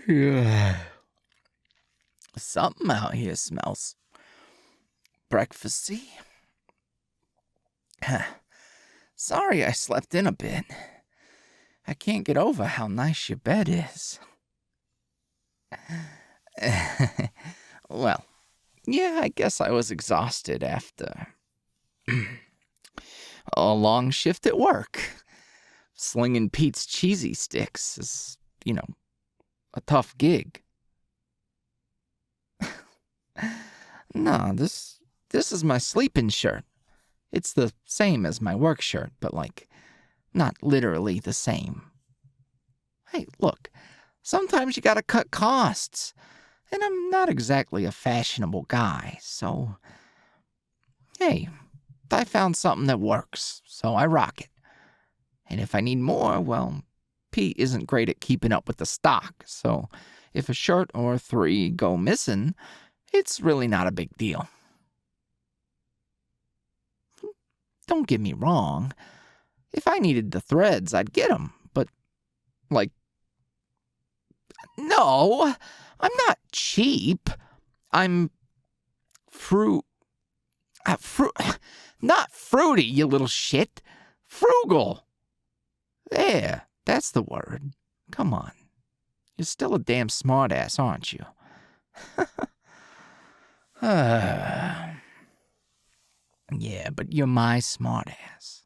Yeah. Something out here smells breakfasty. Sorry I slept in a bit. I can't get over how nice your bed is. Well, yeah, I guess I was exhausted after a long shift at work. Slinging Pete's cheesy sticks is, a tough gig. No, this is my sleeping shirt. It's the same as my work shirt, but not literally the same. Hey, look, sometimes you gotta cut costs, and I'm not exactly a fashionable guy, so hey, I found something that works, so I rock it. And if I need more, well, Pete isn't great at keeping up with the stock, so if a shirt or 3 go missing, it's really not a big deal. Don't get me wrong. If I needed the threads, I'd get them, but, no, I'm not cheap. I'm not fruity, you little shit. Frugal. There, that's the word. Come on. You're still a damn smartass, aren't you? Yeah, but you're my smartass.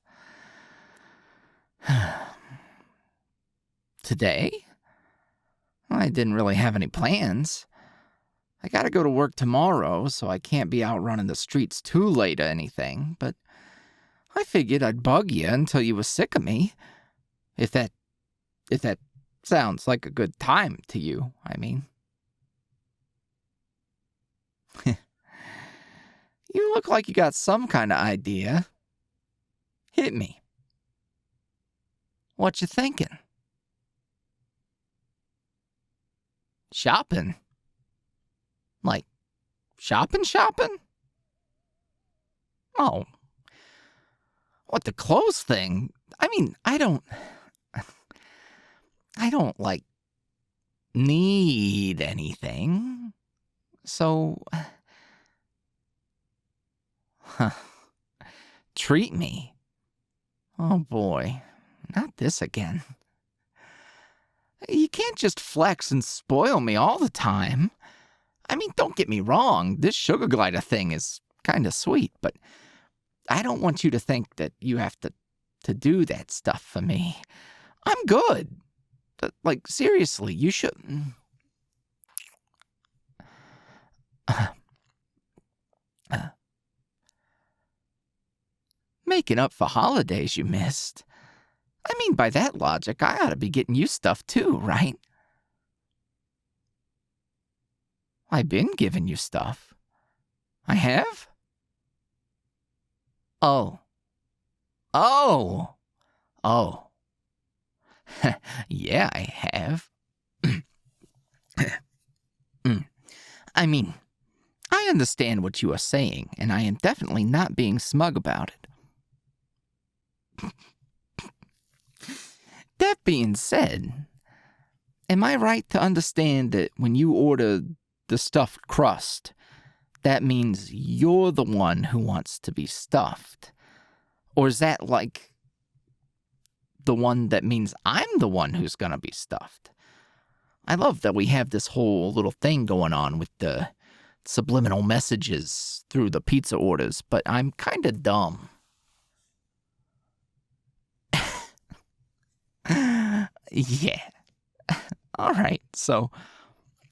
Today? I didn't really have any plans. I gotta go to work tomorrow, so I can't be out running the streets too late or anything, but I figured I'd bug you until you was sick of me. If that sounds like a good time to you, I mean. You look like you got some kind of idea. Hit me. What you thinking? Shopping? Like, shopping? Oh. What, the clothes thing? I mean, I don't need anything. So, treat me. Oh boy, not this again. You can't just flex and spoil me all the time. I mean, don't get me wrong, this sugar glider thing is kind of sweet, but I don't want you to think that you have to do that stuff for me. I'm good. Seriously, you shouldn't. Making up for holidays you missed. I mean, by that logic, I ought to be getting you stuff too, right? I've been giving you stuff. I have? Oh. Yeah, I have. I mean, I understand what you are saying, and I am definitely not being smug about it. That being said, am I right to understand that when you order the stuffed crust, that means you're the one who wants to be stuffed? Or is that the one that means I'm the one who's gonna be stuffed? I love that we have this whole little thing going on with the subliminal messages through the pizza orders, but I'm kind of dumb. Yeah. All right, so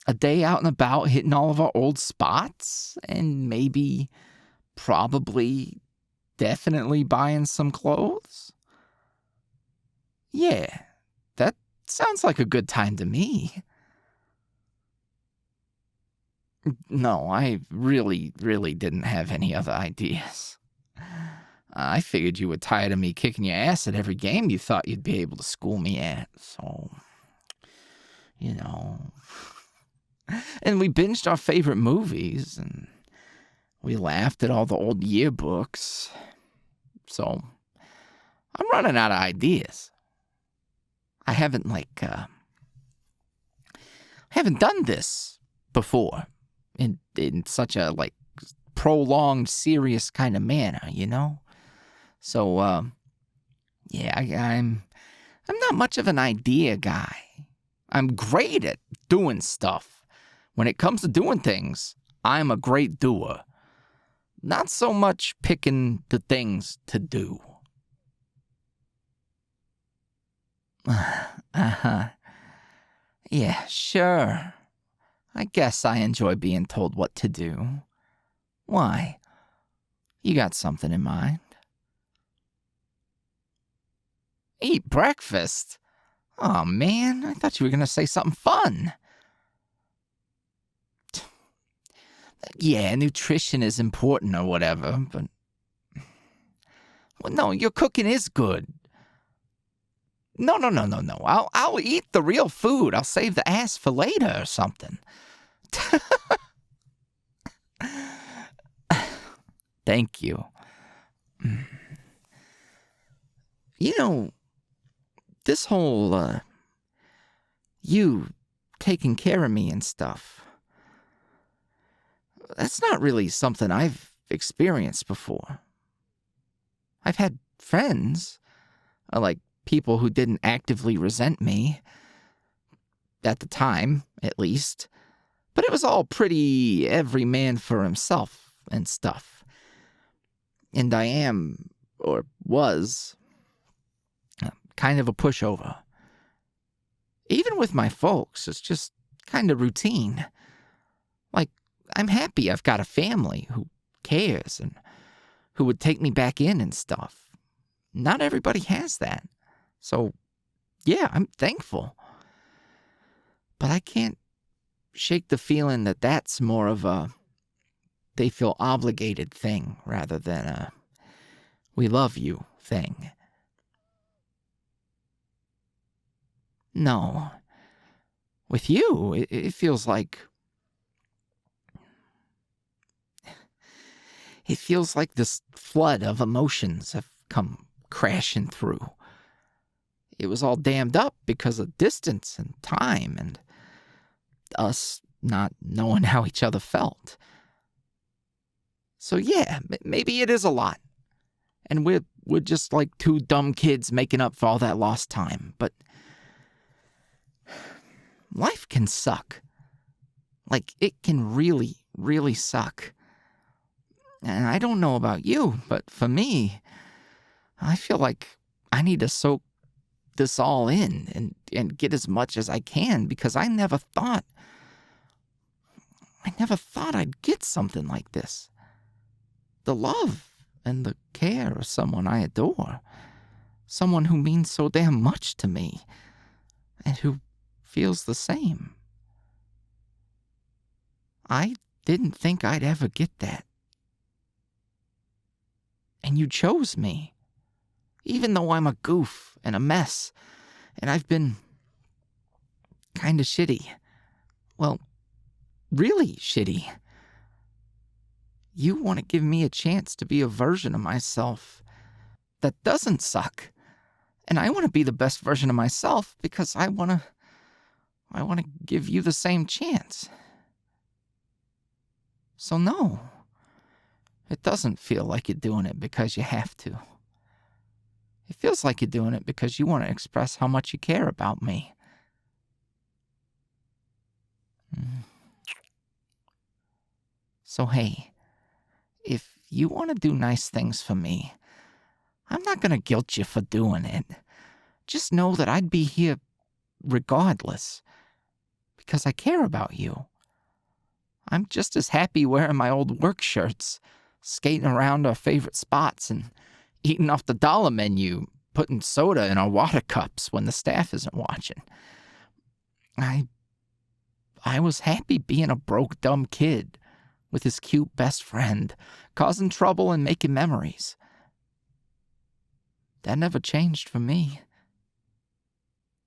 a day out and about hitting all of our old spots and maybe, probably, definitely buying some clothes? Yeah, that sounds like a good time to me. No, I really didn't have any other ideas. I figured you were tired of me kicking your ass at every game you thought you'd be able to school me at, so, And we binged our favorite movies, and we laughed at all the old yearbooks. So, I'm running out of ideas. I haven't, haven't done this before in such a, like, prolonged, serious kind of manner, you know? So, yeah, I'm not much of an idea guy. I'm great at doing stuff. When it comes to doing things, I'm a great doer. Not so much picking the things to do. Uh-huh. Yeah, sure. I guess I enjoy being told what to do. Why? You got something in mind? Eat breakfast? Oh man, I thought you were gonna say something fun. Yeah, nutrition is important or whatever, but... Well, no, your cooking is good. No. I'll eat the real food. I'll save the ass for later or something. Thank you. You know, this whole, you taking care of me and stuff, that's not really something I've experienced before. I've had friends, like people who didn't actively resent me, at the time, at least, but it was all pretty every man for himself and stuff. And I am, or was, kind of a pushover. Even with my folks, it's just kind of routine. Like, I'm happy I've got a family who cares and who would take me back in and stuff. Not everybody has that. So, yeah, I'm thankful. But I can't shake the feeling that that's more of a they feel obligated thing rather than a we love you thing. No. With you, it feels like... It feels like this flood of emotions have come crashing through. It was all dammed up because of distance and time and us not knowing how each other felt. So yeah, maybe it is a lot. And we're just like two dumb kids making up for all that lost time. But life can suck. Like, it can really, really suck. And I don't know about you, but for me, I feel like I need to soak this all in and get as much as I can, because I never thought I'd get something like this. The love and the care of someone I adore. Someone who means so damn much to me and who feels the same. I didn't think I'd ever get that. And you chose me. Even though I'm a goof and a mess, and I've been kinda shitty. Well, really shitty. You want to give me a chance to be a version of myself that doesn't suck. And I want to be the best version of myself because I want to give you the same chance. So no, it doesn't feel like you're doing it because you have to. It feels like you're doing it because you want to express how much you care about me. So hey, if you want to do nice things for me, I'm not going to guilt you for doing it. Just know that I'd be here regardless, because I care about you. I'm just as happy wearing my old work shirts, skating around our favorite spots, and eating off the dollar menu, putting soda in our water cups when the staff isn't watching. I was happy being a broke, dumb kid with his cute best friend, causing trouble and making memories. That never changed for me.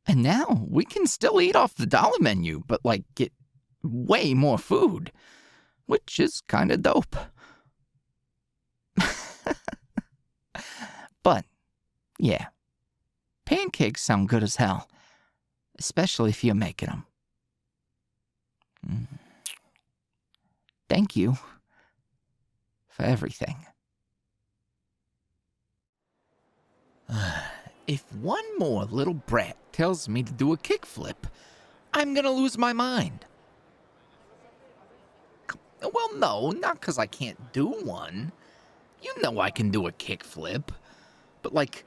And now we can still eat off the dollar menu, but like get way more food, which is kind of dope. But, yeah, pancakes sound good as hell, especially if you're making them. Thank you for everything. If one more little brat tells me to do a kickflip, I'm gonna lose my mind. Well, no, not because I can't do one. You know I can do a kickflip. But, like,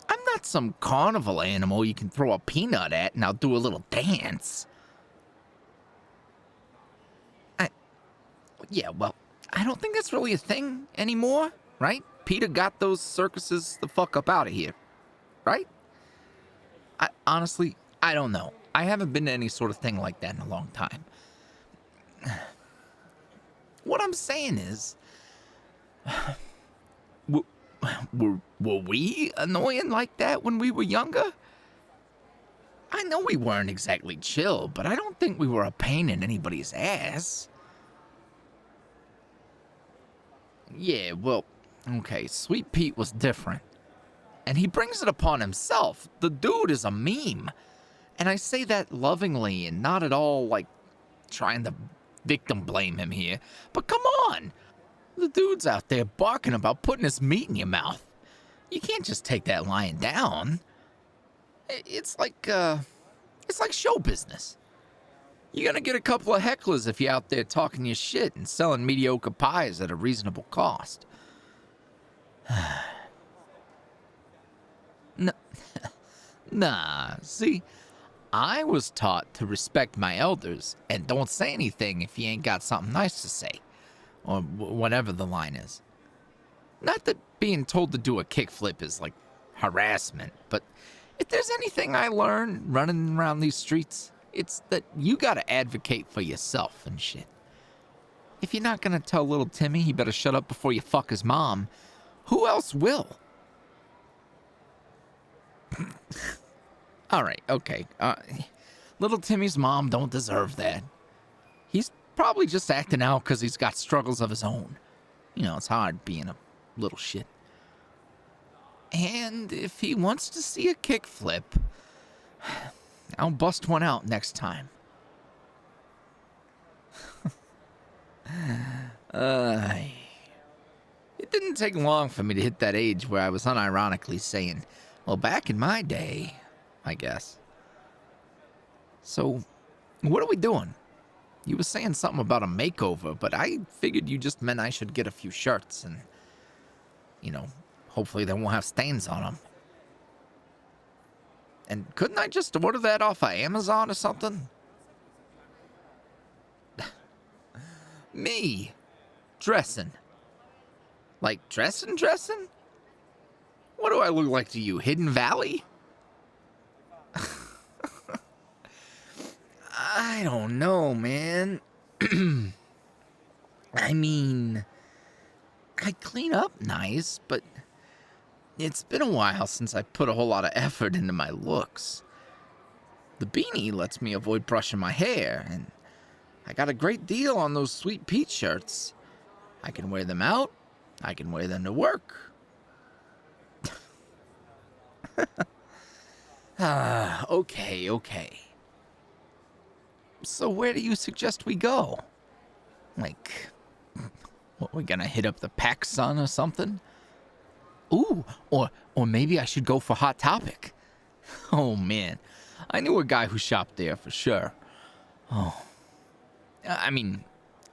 I'm not some carnival animal you can throw a peanut at and I'll do a little dance. Yeah, well, I don't think that's really a thing anymore, right? Peter got those circuses the fuck up out of here, right? Honestly, I don't know. I haven't been to any sort of thing like that in a long time. What I'm saying is, were we annoying like that when we were younger? I know we weren't exactly chill, but I don't think we were a pain in anybody's ass. Yeah, well, okay, Sweet Pete was different. And he brings it upon himself. The dude is a meme. And I say that lovingly and not at all like trying to victim blame him here. But come on! The dude's out there barking about putting his meat in your mouth. You can't just take that lying down. It's like show business. You're gonna get a couple of hecklers if you're out there talking your shit and selling mediocre pies at a reasonable cost. Nah, see, I was taught to respect my elders and don't say anything if you ain't got something nice to say, or whatever the line is. Not that being told to do a kickflip is like harassment, but if there's anything I learned running around these streets, it's that you gotta advocate for yourself and shit. If you're not gonna tell little Timmy he better shut up before you fuck his mom, who else will? Alright, okay. Little Timmy's mom don't deserve that. He's probably just acting out because he's got struggles of his own. You know, it's hard being a little shit. And if he wants to see a kickflip, I'll bust one out next time. It didn't take long for me to hit that age where I was unironically saying, well, back in my day, I guess. So, what are we doing? You were saying something about a makeover, but I figured you just meant I should get a few shirts and, you know, hopefully they won't have stains on them. And couldn't I just order that off of Amazon or something? Me. Dressing. Like dressing? What do I look like to you, Hidden Valley? I don't know, man. I mean, I clean up nice, but it's been a while since I put a whole lot of effort into my looks. The beanie lets me avoid brushing my hair, and I got a great deal on those Sweet Pete shirts. I can wear them out, I can wear them to work. Okay. So where do you suggest we go? Like, what, we gonna hit up the PacSun or something? Ooh, or maybe I should go for Hot Topic. Oh man, I knew a guy who shopped there for sure. Oh, I mean,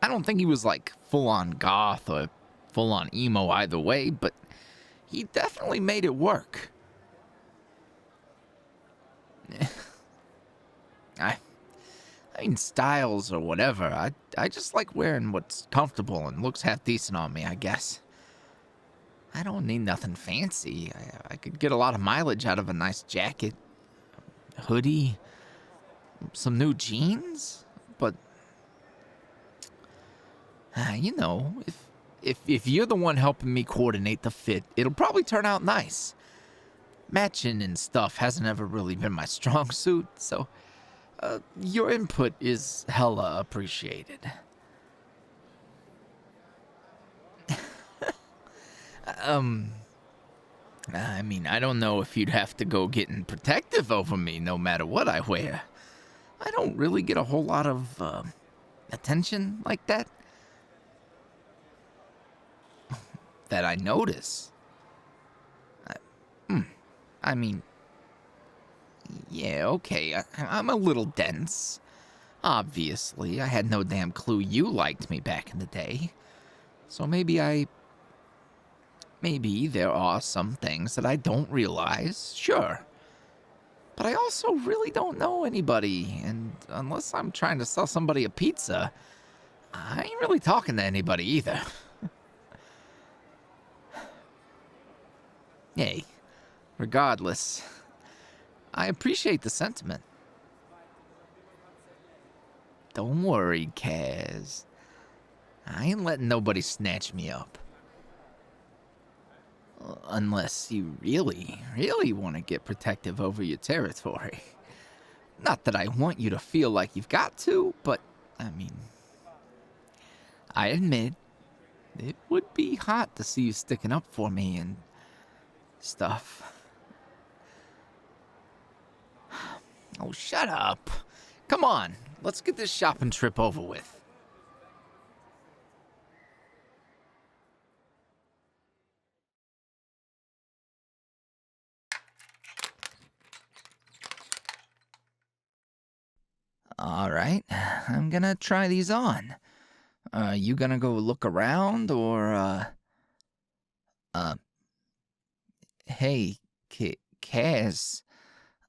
I don't think he was like full-on goth or full-on emo either way, but he definitely made it work. I mean, styles or whatever. I just like wearing what's comfortable and looks half decent on me, I guess. I don't need nothing fancy. I could get a lot of mileage out of a nice jacket, a hoodie, some new jeans, but you know, if you're the one helping me coordinate the fit, it'll probably turn out nice. Matching and stuff hasn't ever really been my strong suit, so your input is hella appreciated. I mean, I don't know if you'd have to go getting protective over me no matter what I wear. I don't really get a whole lot of attention like that. That I notice. I mean, yeah, okay, I'm a little dense. Obviously, I had no damn clue you liked me back in the day. So maybe there are some things that I don't realize, sure. But I also really don't know anybody, and unless I'm trying to sell somebody a pizza, I ain't really talking to anybody either. Hey, regardless, I appreciate the sentiment. Don't worry, Kaz. I ain't letting nobody snatch me up. Unless you really, really want to get protective over your territory. Not that I want you to feel like you've got to, but, I mean, I admit, it would be hot to see you sticking up for me and stuff. Oh, shut up. Come on, let's get this shopping trip over with. All right, I'm gonna try these on. You gonna go look around, or, hey, Kaz,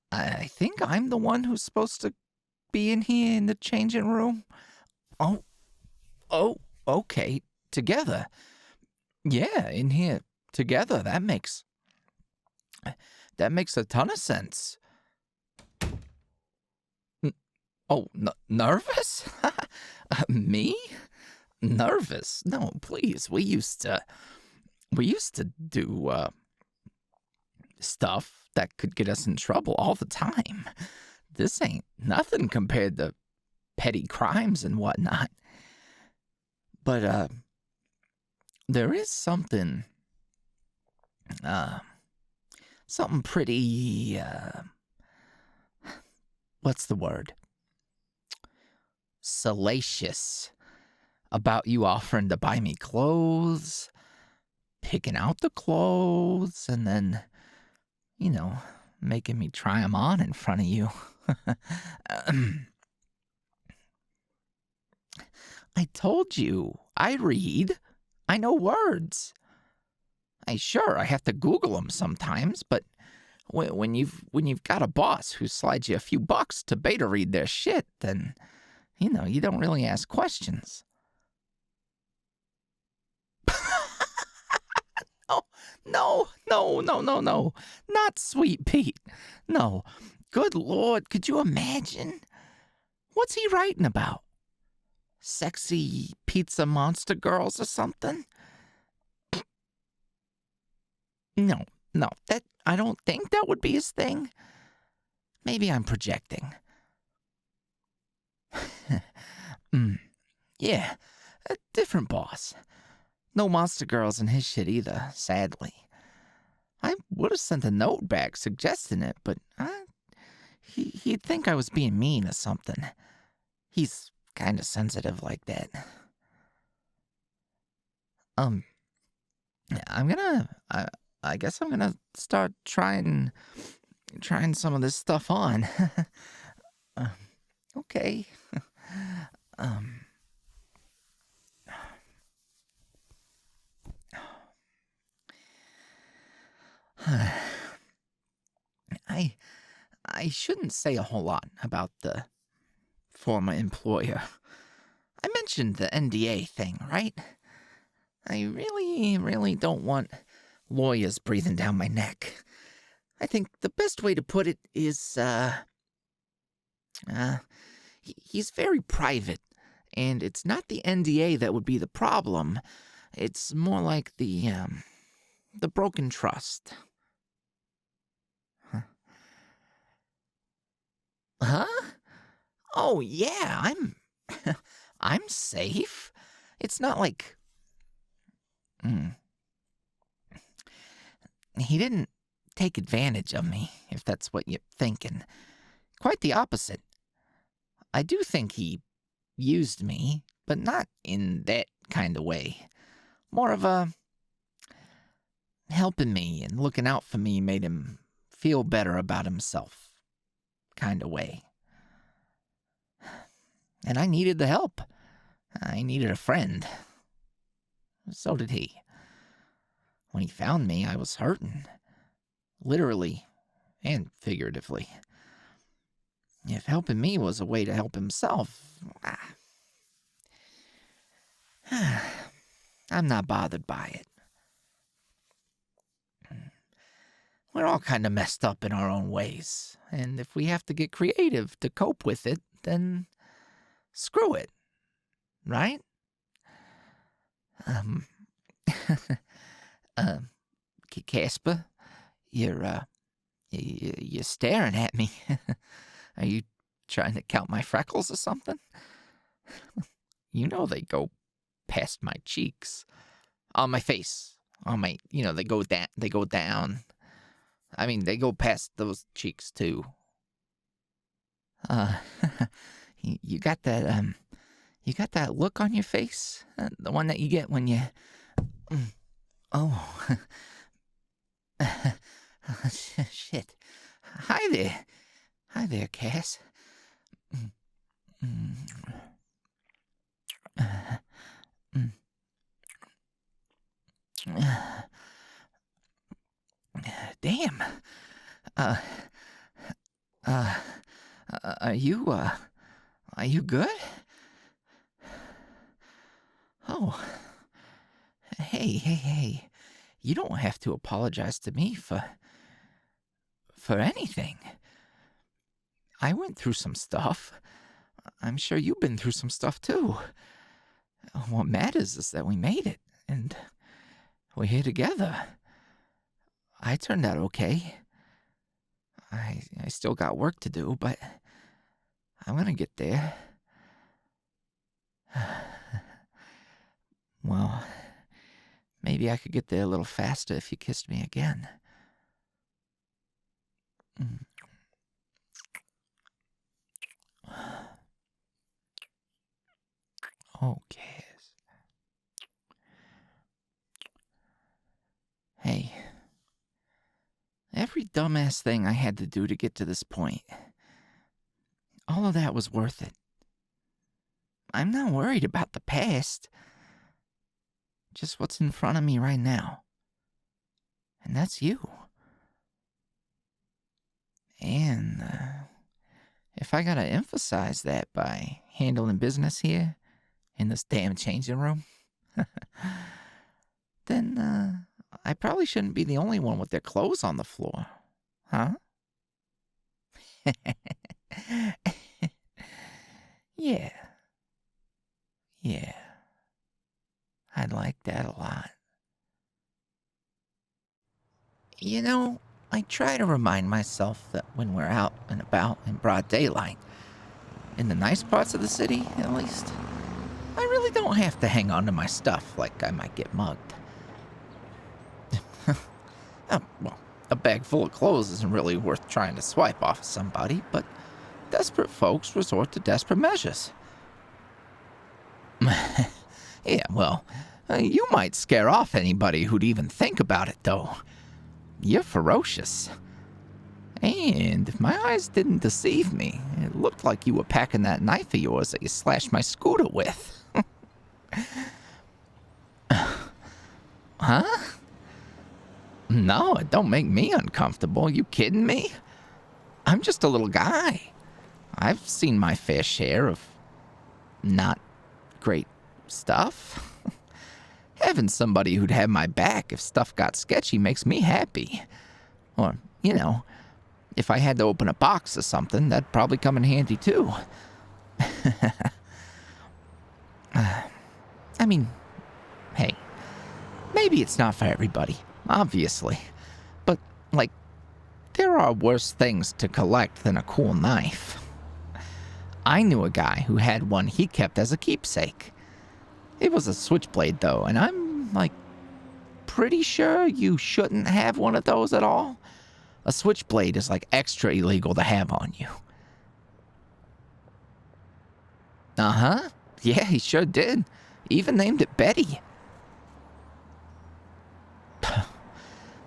I think I'm the one who's supposed to be in here in the changing room. Oh, okay, together. Yeah, in here together. That makes a ton of sense. Nervous? Me? Nervous? No, please. We used to do stuff that could get us in trouble all the time. This ain't nothing compared to petty crimes and whatnot. But there is something pretty what's the word? Salacious about you offering to buy me clothes, picking out the clothes, and then, making me try them on in front of you. I told you, I read. I know words. I have to Google them sometimes, but when you've got a boss who slides you a few bucks to beta read their shit, then, you don't really ask questions. No. Not Sweet Pete. No. Good Lord, could you imagine? What's he writing about? Sexy pizza monster girls or something? No, I don't think that would be his thing. Maybe I'm projecting. Yeah, a different boss. No monster girls in his shit either, sadly. I would have sent a note back suggesting it, but he'd think I was being mean or something. He's kind of sensitive like that. I guess I'm gonna start trying some of this stuff on. Okay. I shouldn't say a whole lot about the former employer. I mentioned the NDA thing, right? I really, really don't want lawyers breathing down my neck. I think the best way to put it is, he's very private, and it's not the NDA that would be the problem. It's more like the broken trust. Huh? Oh, yeah, I'm safe. It's not like... He didn't take advantage of me, if that's what you're thinking. Quite the opposite. I do think he used me, but not in that kind of way. More of a helping me and looking out for me made him feel better about himself kind of way. And I needed the help. I needed a friend. So did he. When he found me, I was hurting. Literally and figuratively. If helping me was a way to help himself, I'm not bothered by it. We're all kind of messed up in our own ways, and if we have to get creative to cope with it, then screw it, right? Casper, you're staring at me. Are you trying to count my freckles or something? You know they go past my cheeks. On my face. On my, they go down. I mean, they go past those cheeks too. You got that look on your face? The one that you get when you... Oh. Shit. Hi there, Cass. Damn. Are you good? Oh. Hey. You don't have to apologize to me for anything. I went through some stuff. I'm sure you've been through some stuff too. What matters is that we made it, and we're here together. I turned out okay. I still got work to do, but I'm gonna get there. Well, maybe I could get there a little faster if you kissed me again. Okay. Hey. Every dumbass thing I had to do to get to this point, all of that was worth it. I'm not worried about the past. Just what's in front of me right now. And that's you. And if I gotta emphasize that by handling business here, in this damn changing room, then I probably shouldn't be the only one with their clothes on the floor. Huh? Yeah. I'd like that a lot. I try to remind myself that when we're out and about in broad daylight, in the nice parts of the city, at least, I really don't have to hang on to my stuff like I might get mugged. Well, a bag full of clothes isn't really worth trying to swipe off somebody, but desperate folks resort to desperate measures. Yeah, well, you might scare off anybody who'd even think about it, though. You're ferocious. And if my eyes didn't deceive me, it looked like you were packing that knife of yours that you slashed my scooter with. Huh? No, it don't make me uncomfortable. You kidding me? I'm just a little guy. I've seen my fair share of not great stuff. Having somebody who'd have my back if stuff got sketchy makes me happy. Or, if I had to open a box or something, that'd probably come in handy too. I mean, hey, maybe it's not for everybody, obviously. But, there are worse things to collect than a cool knife. I knew a guy who had one he kept as a keepsake. It was a switchblade, though, and I'm, pretty sure you shouldn't have one of those at all. A switchblade is, extra illegal to have on you. Uh-huh. Yeah, he sure did. Even named it Betty.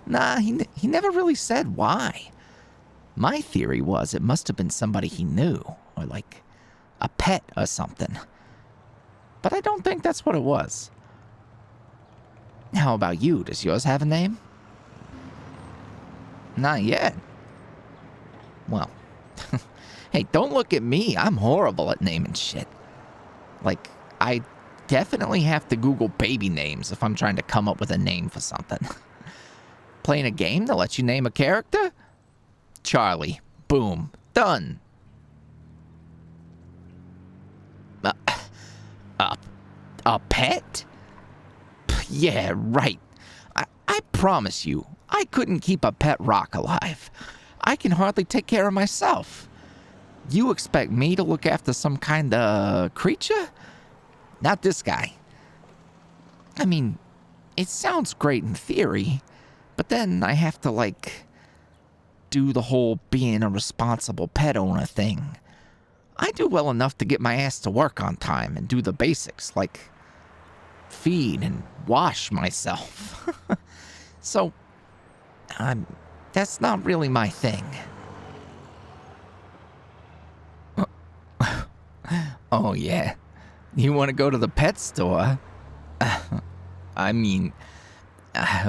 Nah, he never really said why. My theory was it must have been somebody he knew, or like a pet or something. But I don't think that's what it was. How about you? Does yours have a name? Not yet. Well, hey, don't look at me. I'm horrible at naming shit. Like, I definitely have to Google baby names if I'm trying to come up with a name for something. Playing a game that lets you name a character? Charlie. Boom. Done. A pet? Yeah, right. I promise you, I couldn't keep a pet rock alive. I can hardly take care of myself. You expect me to look after some kind of creature? Not this guy. I mean, it sounds great in theory, but then I have to, like, do the whole being a responsible pet owner thing. I do well enough to get my ass to work on time and do the basics, like feed and wash myself. So, that's not really my thing. Oh, yeah. You want to go to the pet store? I mean,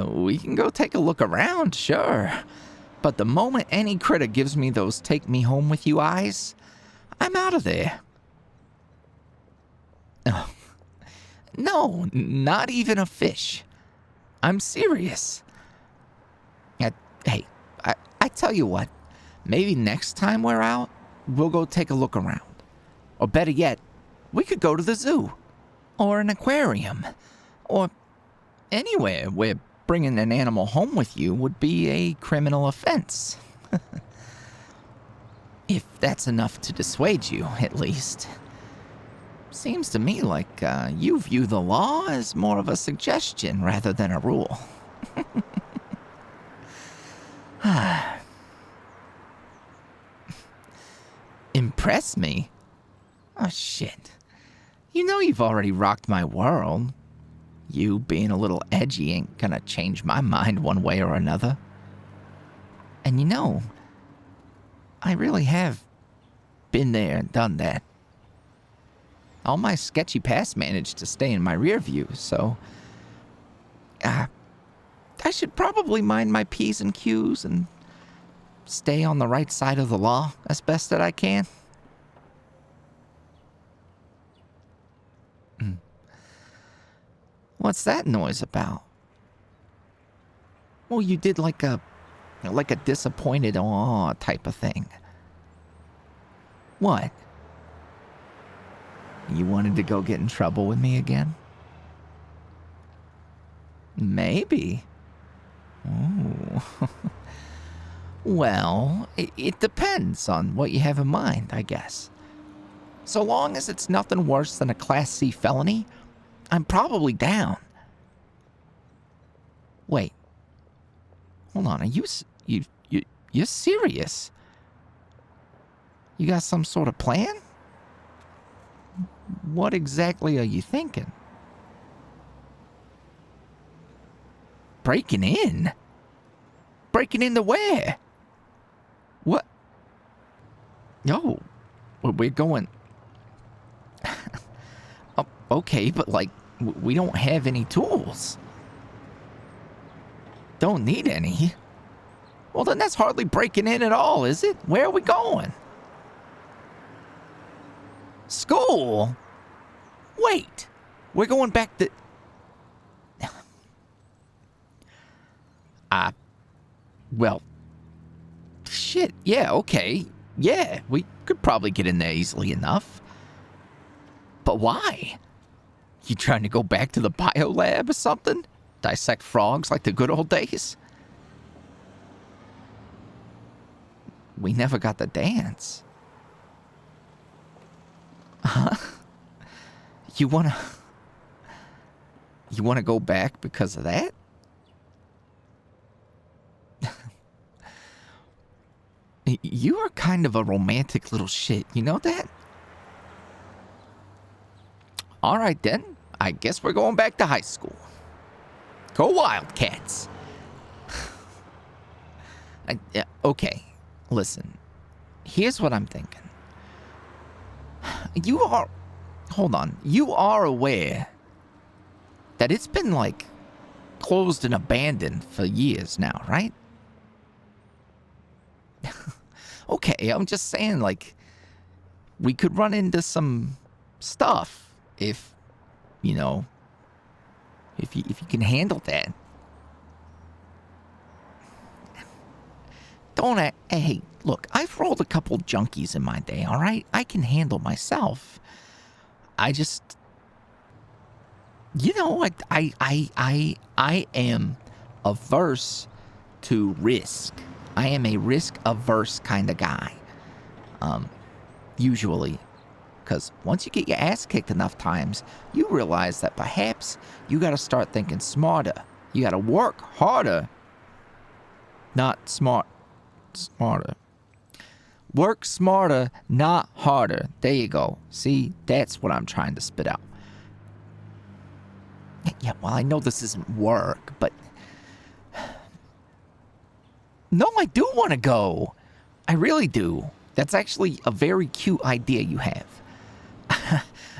we can go take a look around, sure. But the moment any critter gives me those take me home with you eyes, I'm out of there. Oh. No, not even a fish. I'm serious. Hey, I tell you what, maybe next time we're out, we'll go take a look around. Or better yet, we could go to the zoo. Or an aquarium. Or anywhere where bringing an animal home with you would be a criminal offense. If that's enough to dissuade you, at least. Seems to me like you view the law as more of a suggestion rather than a rule. Impress me? Oh, shit. You know you've already rocked my world. You being a little edgy ain't gonna change my mind one way or another. And you know, I really have been there and done that. All my sketchy past managed to stay in my rear view, so I should probably mind my P's and Q's and stay on the right side of the law as best that I can. What's that noise about? Well, you did like a disappointed aw type of thing. What? You wanted to go get in trouble with me again? Maybe. Ooh. Well, it depends on what you have in mind, I guess. So long as it's nothing worse than a Class C felony, I'm probably down. Wait. Hold on, are you're serious? You got some sort of plan? What exactly are you thinking? Breaking in? Breaking into where? What? Yo, we're going... Oh, okay, but like, we don't have any tools. Don't need any. Well, then that's hardly breaking in at all, is it? Where are we going? School? Wait, we're going back to... Well, shit, yeah, okay. Yeah, we could probably get in there easily enough. But why? You trying to go back to the biolab or something? Dissect frogs like the good old days? We never got the dance. Huh? You wanna go back because of that? You are kind of a romantic little shit, you know that? All right, then. I guess we're going back to high school. Go Wildcats. Okay, listen. Here's what I'm thinking. Hold on. You are aware that it's been, like, closed and abandoned for years now, right? Okay, I'm just saying, like, we could run into some stuff if, you know, if you can handle that. Hey, look, I've rolled a couple junkies in my day, all right? I can handle myself. I just, you know, I am averse to risk. I am a risk-averse kind of guy. Usually. Because once you get your ass kicked enough times, you realize that perhaps you got to start thinking smarter. You got to work harder. Not smarter. Work smarter, not harder. There you go. See, that's what I'm trying to spit out. Yeah, well, I know this isn't work, but... No, I do want to go. I really do. That's actually a very cute idea you have.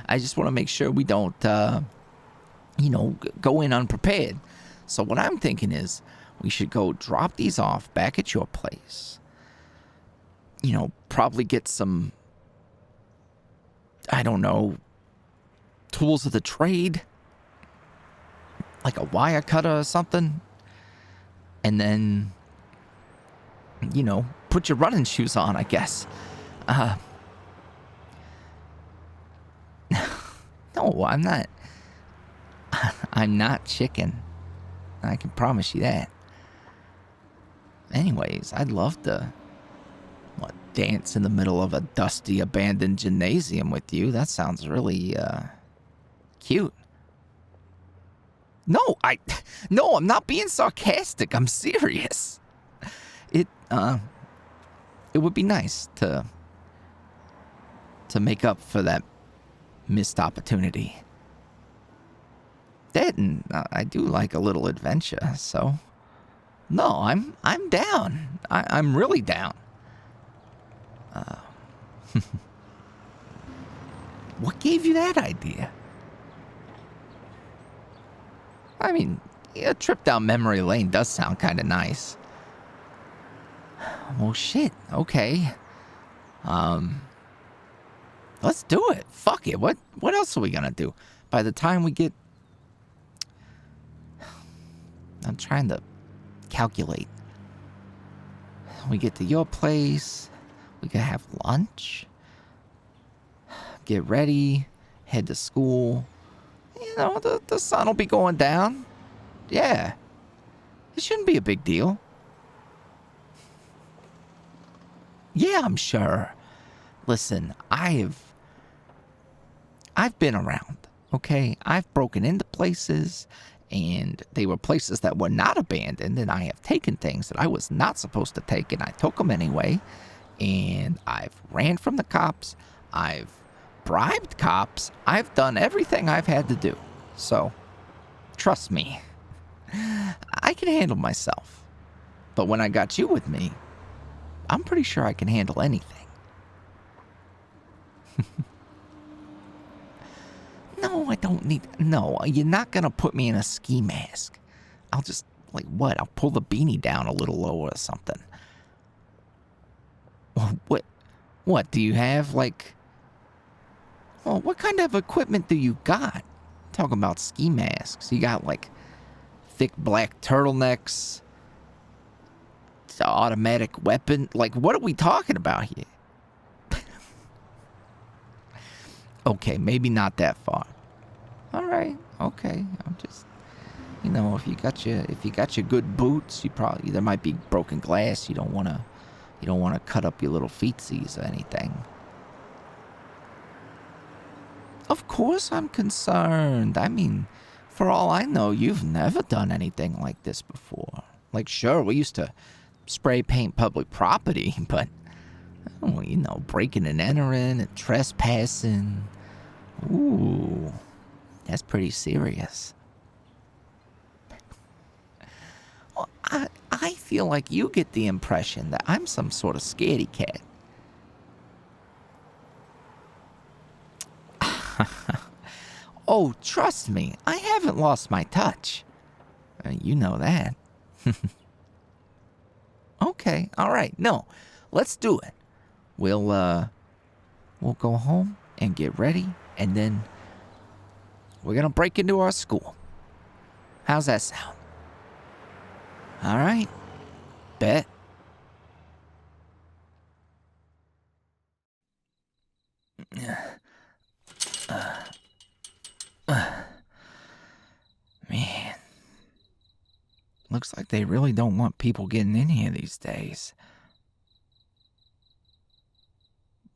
I just want to make sure we don't, go in unprepared. So what I'm thinking is we should go drop these off back at your place. You know, probably get some, I don't know, tools of the trade. Like a wire cutter or something. And then, you know, put your running shoes on, I guess. No, I'm not. I'm not chicken. I can promise you that. Anyways, I'd love to dance in the middle of a dusty, abandoned gymnasium with you. That sounds really, cute. No, I'm not being sarcastic. I'm serious. It would be nice to make up for that missed opportunity. That, and I do like a little adventure, so no, I'm down. I'm really down. What gave you that idea? I mean, a trip down memory lane does sound kind of nice. Well, shit. Okay. Let's do it. Fuck it. What else are we gonna do? By the time we get... I'm trying to calculate. We get to your place. We can have lunch. Get ready. Head to school. You know, the sun will be going down. Yeah. It shouldn't be a big deal. Yeah, I'm sure. Listen, I've been around, okay? I've broken into places, and they were places that were not abandoned, and I have taken things that I was not supposed to take, and I took them anyway, and I've ran from the cops, I've bribed cops, I've done everything I've had to do. So, trust me, I can handle myself. But when I got you with me, I'm pretty sure I can handle anything. No, I don't need... No, you're not gonna put me in a ski mask. I'll just, like, what? I'll pull the beanie down a little lower or something. What, do you have, like... Well, what kind of equipment do you got? Talking about ski masks. You got, like, thick black turtlenecks, automatic weapon. Like, what are we talking about here? Okay, maybe not that far. All right, okay. I'm just, you know, if you got your good boots, there might be broken glass. You don't wanna cut up your little feetsies or anything. Of course I'm concerned. I mean, for all I know, you've never done anything like this before. Like, sure, we used to spray paint public property, but, oh, you know, breaking and entering and trespassing. Ooh, That's pretty serious. Well, I feel like you get the impression that I'm some sort of scaredy cat. Oh, trust me, I haven't lost my touch. You know that. Okay, all right. No, let's do it. We'll go home and get ready, and then we're gonna break into our school. How's that sound? All right. Bet. Man. Looks like they really don't want people getting in here these days.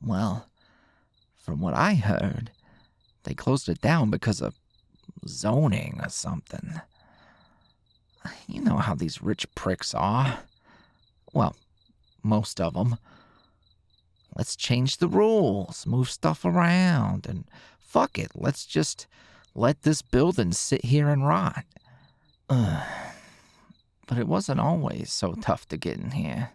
Well, from what I heard, they closed it down because of zoning or something. You know how these rich pricks are. Well, most of them. Let's change the rules, move stuff around, and fuck it, let's just let this building sit here and rot. But it wasn't always so tough to get in here.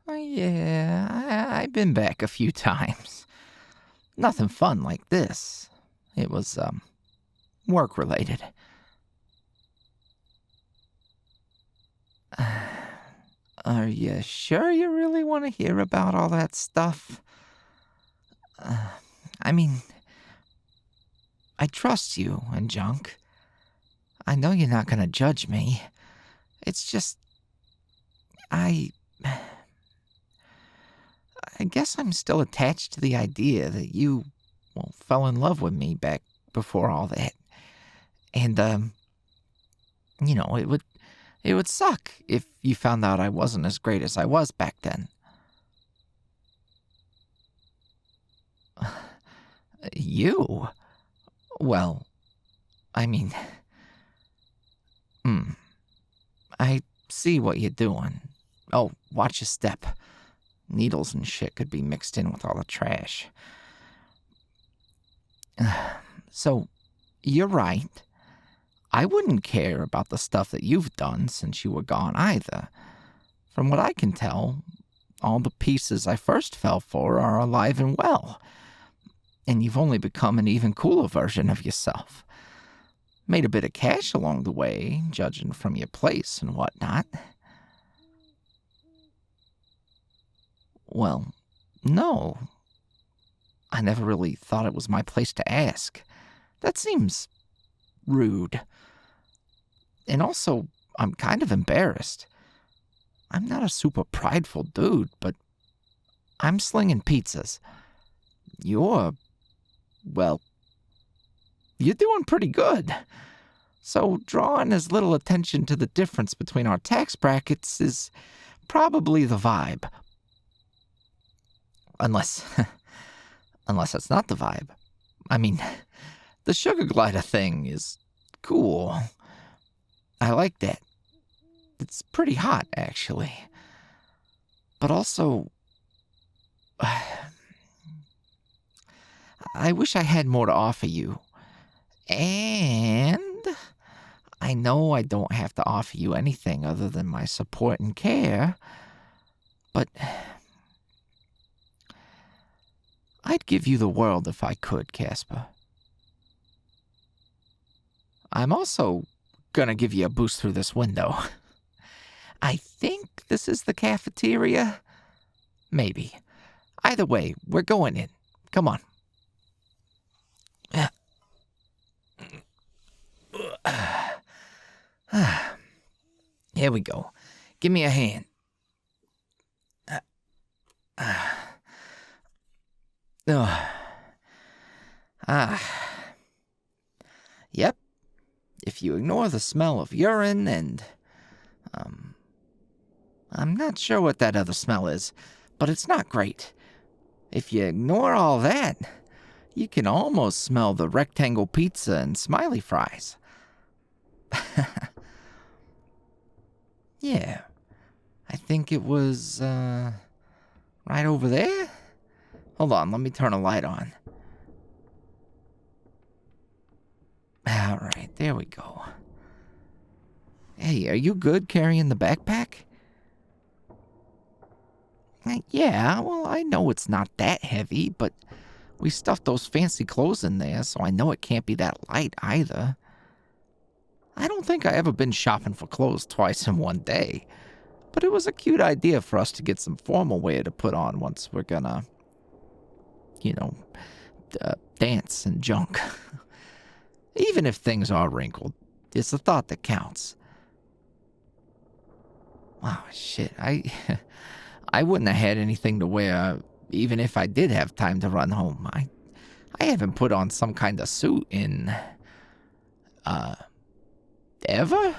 Yeah, I've been back a few times. Nothing fun like this. It was, work-related. Are you sure you really want to hear about all that stuff? I mean, I trust you and Junk. I know you're not gonna judge me. It's just, I guess I'm still attached to the idea that you, well, fell in love with me back before all that. And, you know, it would suck if you found out I wasn't as great as I was back then. You? Well, I mean, I see what you're doing. Oh, watch your step. Needles and shit could be mixed in with all the trash. So, you're right. I wouldn't care about the stuff that you've done since you were gone either. From what I can tell, all the pieces I first fell for are alive and well. And you've only become an even cooler version of yourself. Made a bit of cash along the way, judging from your place and whatnot. Well, no. I never really thought it was my place to ask. That seems rude. And also, I'm kind of embarrassed. I'm not a super prideful dude, but I'm slinging pizzas. You're doing pretty good. So drawing as little attention to the difference between our tax brackets is probably the vibe. Unless that's not the vibe. I mean, the sugar glider thing is cool. I like that. It's pretty hot, actually. But also, I wish I had more to offer you. And I know I don't have to offer you anything other than my support and care, but I'd give you the world if I could, Casper. I'm also gonna give you a boost through this window. I think this is the cafeteria. Maybe. Either way, we're going in. Come on. Here we go. Give me a hand. Yep. If you ignore the smell of urine and, I'm not sure what that other smell is, but it's not great. If you ignore all that, you can almost smell the rectangle pizza and smiley fries. Yeah, I think it was, right over there? Hold on, let me turn a light on. All right, there we go. Hey, are you good carrying the backpack? Yeah, well, I know it's not that heavy, but we stuffed those fancy clothes in there, so I know it can't be that light either. I don't think I ever been shopping for clothes twice in one day, but it was a cute idea for us to get some formal wear to put on once we're gonna, you know, dance and junk. Even if things are wrinkled, it's the thought that counts. Wow, shit, I wouldn't have had anything to wear even if I did have time to run home. I haven't put on some kind of suit in, ever?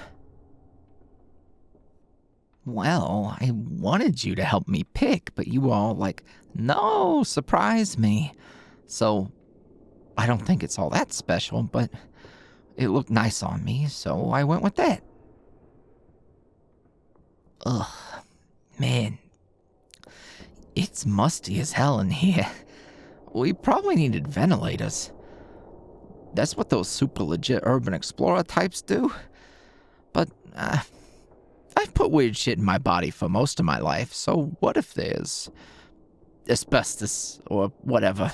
Well, I wanted you to help me pick, but you were all like, no, surprise me. So, I don't think it's all that special, but it looked nice on me, so I went with that. Ugh, man. It's musty as hell in here. We probably needed ventilators. That's what those super legit urban explorer types do. But, I've put weird shit in my body for most of my life, so what if there's asbestos or whatever?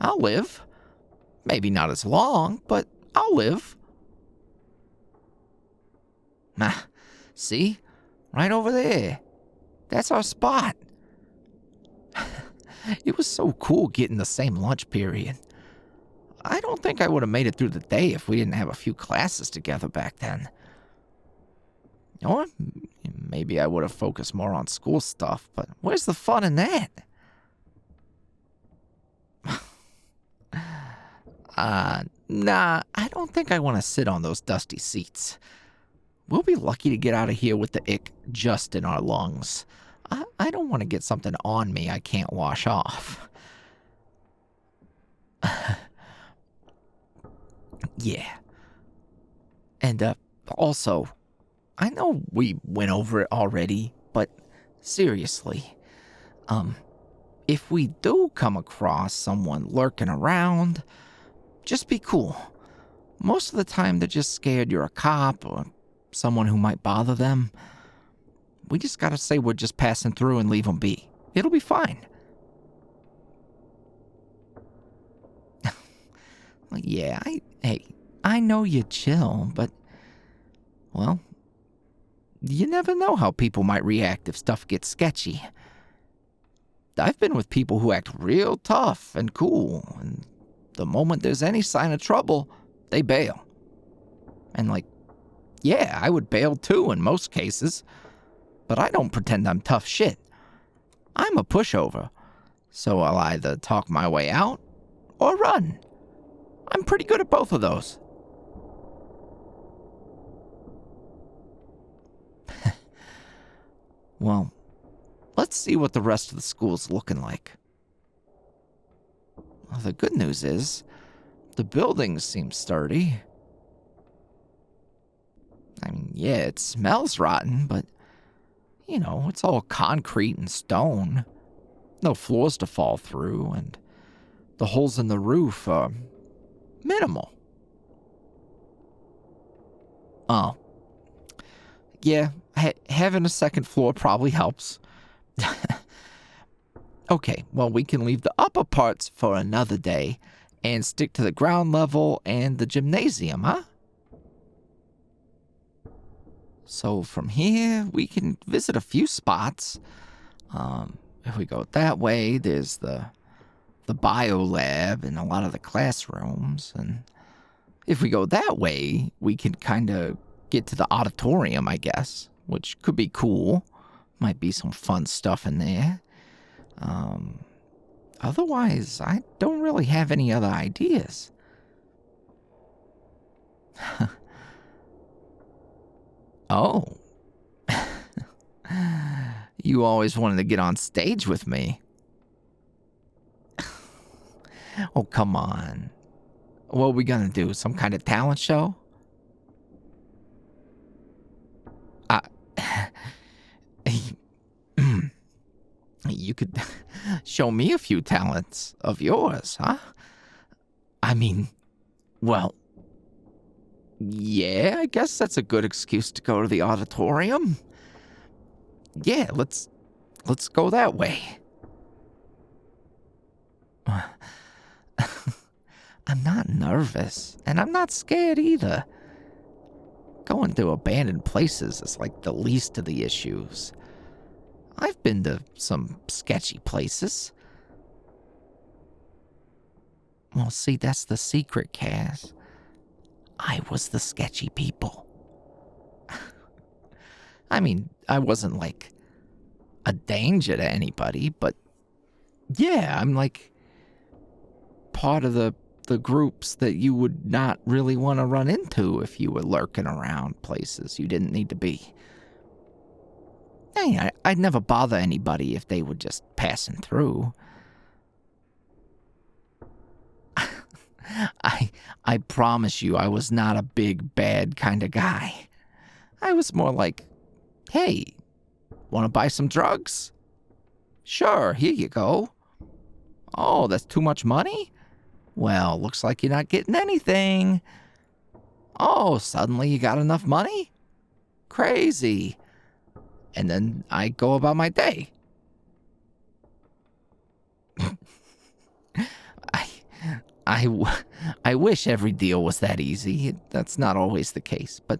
I'll live. Maybe not as long, but I'll live. See? Right over there. That's our spot. It was so cool getting the same lunch period. I don't think I would have made it through the day if we didn't have a few classes together back then. Or maybe I would have focused more on school stuff, but where's the fun in that? Nah, I don't think I want to sit on those dusty seats. We'll be lucky to get out of here with the ick just in our lungs. I don't want to get something on me I can't wash off. Yeah. And, also, I know we went over it already, but seriously, if we do come across someone lurking around, just be cool. Most of the time they're just scared you're a cop or someone who might bother them. We just gotta say we're just passing through and leave them be. It'll be fine. Yeah, I know you chill, but, well, you never know how people might react if stuff gets sketchy. I've been with people who act real tough and cool, and the moment there's any sign of trouble, they bail. And yeah, I would bail too in most cases, but I don't pretend I'm tough shit. I'm a pushover, so I'll either talk my way out or run. I'm pretty good at both of those. Well, let's see what the rest of the school's looking like. Well, the good news is, the buildings seem sturdy. I mean, yeah, it smells rotten, but, it's all concrete and stone. No floors to fall through, and the holes in the roof are minimal. Oh. Yeah, having a second floor probably helps. Okay, well, we can leave the upper parts for another day and stick to the ground level and the gymnasium, huh? So from here, we can visit a few spots. If we go that way, there's the bio lab and a lot of the classrooms. And if we go that way, we can kind of get to the auditorium, I guess, which could be cool. Might be some fun stuff in there. Otherwise, I don't really have any other ideas. Oh. You always wanted to get on stage with me. Oh, come on. What are we gonna do? Some kind of talent show? You could show me a few talents of yours, huh? I mean, well, Yeah, I guess that's a good excuse to go to the auditorium. Yeah, let's go that way. I'm not nervous, and I'm not scared either. Going to abandoned places is like the least of the issues. I've been to some sketchy places. Well, see, that's the secret, Cass. I was the sketchy people. I mean, I wasn't like a danger to anybody, but yeah, I'm like part of the groups that you would not really want to run into if you were lurking around places you didn't need to be. Hey, I'd never bother anybody if they were just passing through. I promise you I was not a big, bad kind of guy. I was more like, hey, want to buy some drugs? Sure, here you go. Oh, that's too much money? Well, looks like you're not getting anything. Oh, suddenly you got enough money? Crazy. And then I go about my day. I wish every deal was that easy. That's not always the case, but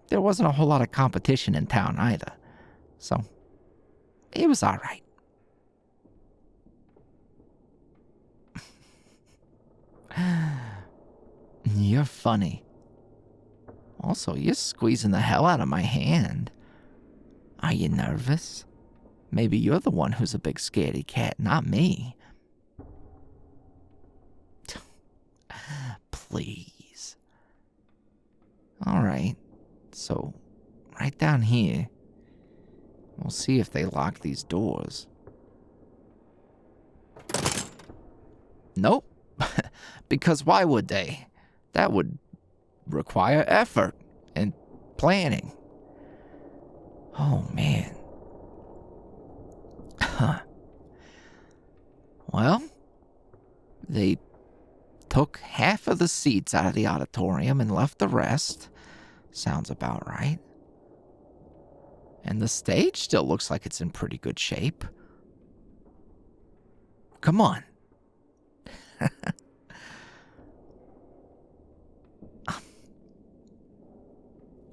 there wasn't a whole lot of competition in town either. So, it was all right. You're funny. Also, you're squeezing the hell out of my hand. Are you nervous? Maybe you're the one who's a big scaredy cat, not me. Please. All right. So, right down here, we'll see if they lock these doors. Nope. Because why would they? That would require effort and planning. Oh, man. Well, they took half of the seats out of the auditorium and left the rest. Sounds about right. And the stage still looks like it's in pretty good shape. Come on.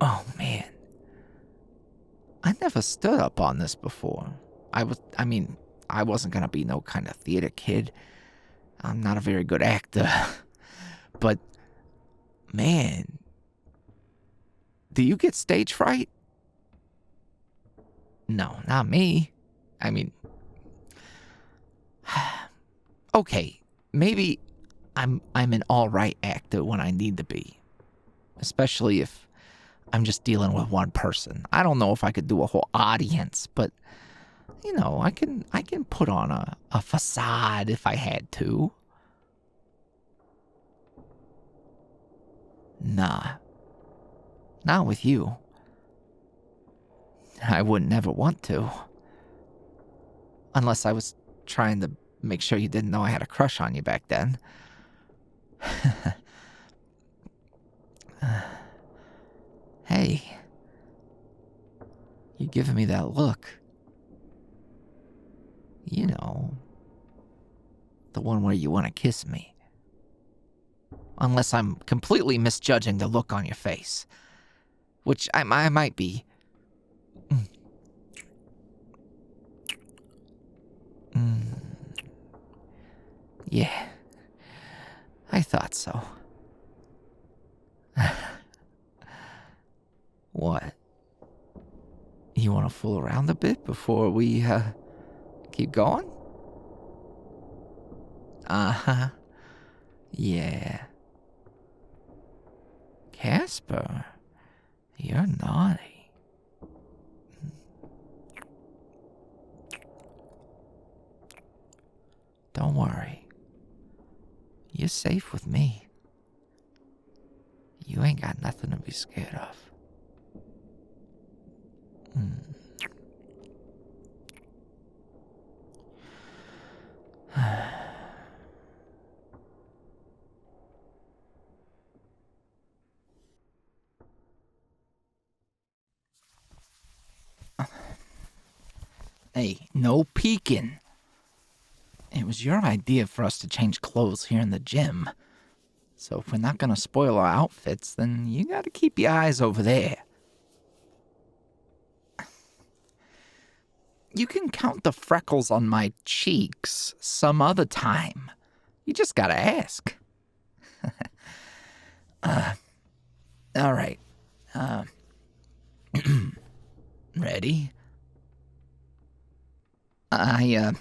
Oh, man. I never stood up on this before. I wasn't gonna be no kind of theater kid. I'm not a very good actor. But, man, do you get stage fright? No, not me. I mean, okay, maybe I'm an alright actor when I need to be. Especially if I'm just dealing with one person. I don't know if I could do a whole audience, but you know, I can put on a facade if I had to. Nah. Not with you. I wouldn't ever want to. Unless I was trying to make sure you didn't know I had a crush on you back then. Hey. You're giving me that look. You know. The one where you want to kiss me. Unless I'm completely misjudging the look on your face. Which I might be. Yeah. I thought so. What? You want to fool around a bit before we, keep going? Uh-huh. Yeah. Casper, you're naughty. Don't worry. You're safe with me. You ain't got nothing to be scared of. Hey, no peeking. It was your idea for us to change clothes here in the gym. So if we're not gonna spoil our outfits, then you gotta keep your eyes over there. You can count the freckles on my cheeks some other time. You just gotta ask. All right. Ready? I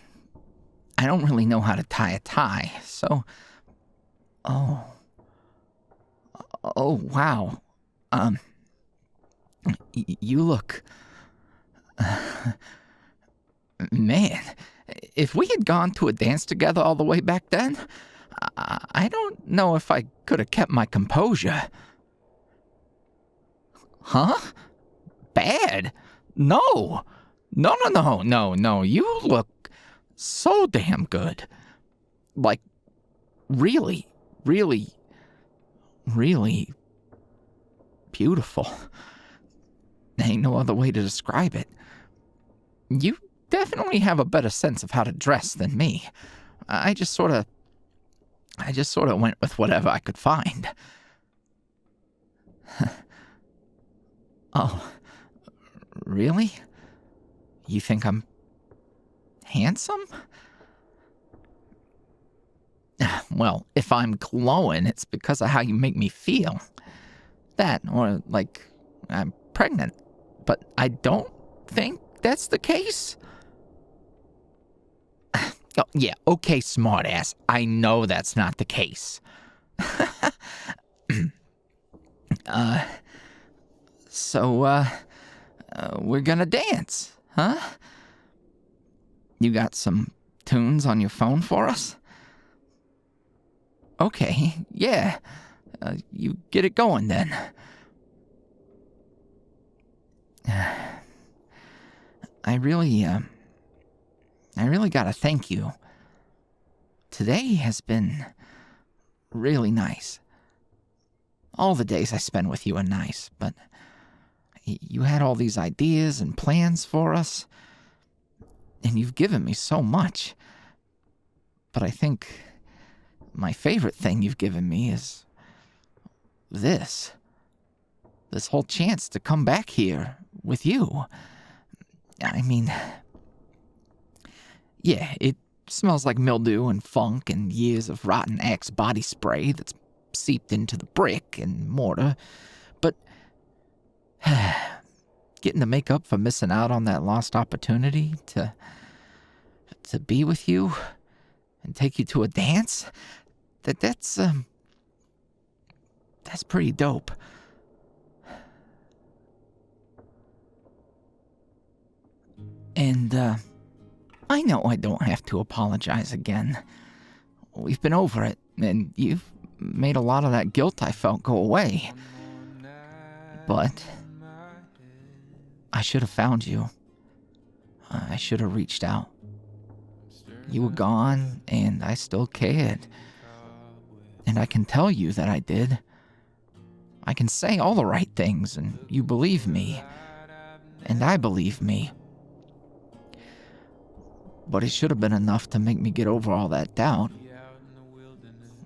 don't really know how to tie a tie, so... Oh, wow. You look... Man, if we had gone to a dance together all the way back then, I don't know if I could have kept my composure. Huh? Bad? No. No. You look so damn good. Like, really beautiful. Ain't no other way to describe it. You definitely have a better sense of how to dress than me. I just sort of went with whatever I could find. Oh, really? You think I'm handsome? Well, if I'm glowing, it's because of how you make me feel. That, or like I'm pregnant. But I don't think that's the case. Oh, yeah, okay, smartass. I know that's not the case. So, we're gonna dance, huh? You got some tunes on your phone for us? Okay, yeah. You get it going then. I really gotta thank you. Today has been really nice. All the days I spend with you are nice, but you had all these ideas and plans for us, and you've given me so much. But I think my favorite thing you've given me is this whole chance to come back here with you. I mean, yeah, it smells like mildew and funk and years of rotten Axe body spray that's seeped into the brick and mortar, but getting to make up for missing out on that lost opportunity to be with you and take you to a dance, that's pretty dope. And, I know I don't have to apologize again. We've been over it, and you've made a lot of that guilt I felt go away. But I should have found you. I should have reached out. You were gone, and I still cared. And I can tell you that I did. I can say all the right things, and you believe me. And I believe me. But it should have been enough to make me get over all that doubt.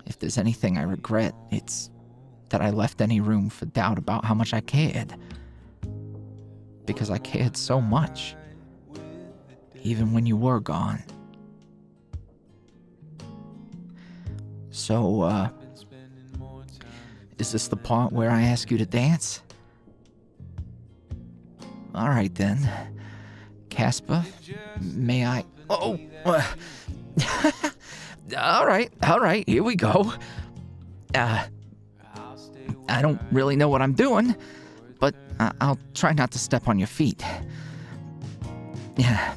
If there's anything I regret, it's that I left any room for doubt about how much I cared. Because I cared so much, even when you were gone. So, is this the part where I ask you to dance? All right then. Casper, may I... Oh! All right, here we go. I don't really know what I'm doing, but I'll try not to step on your feet. Yeah.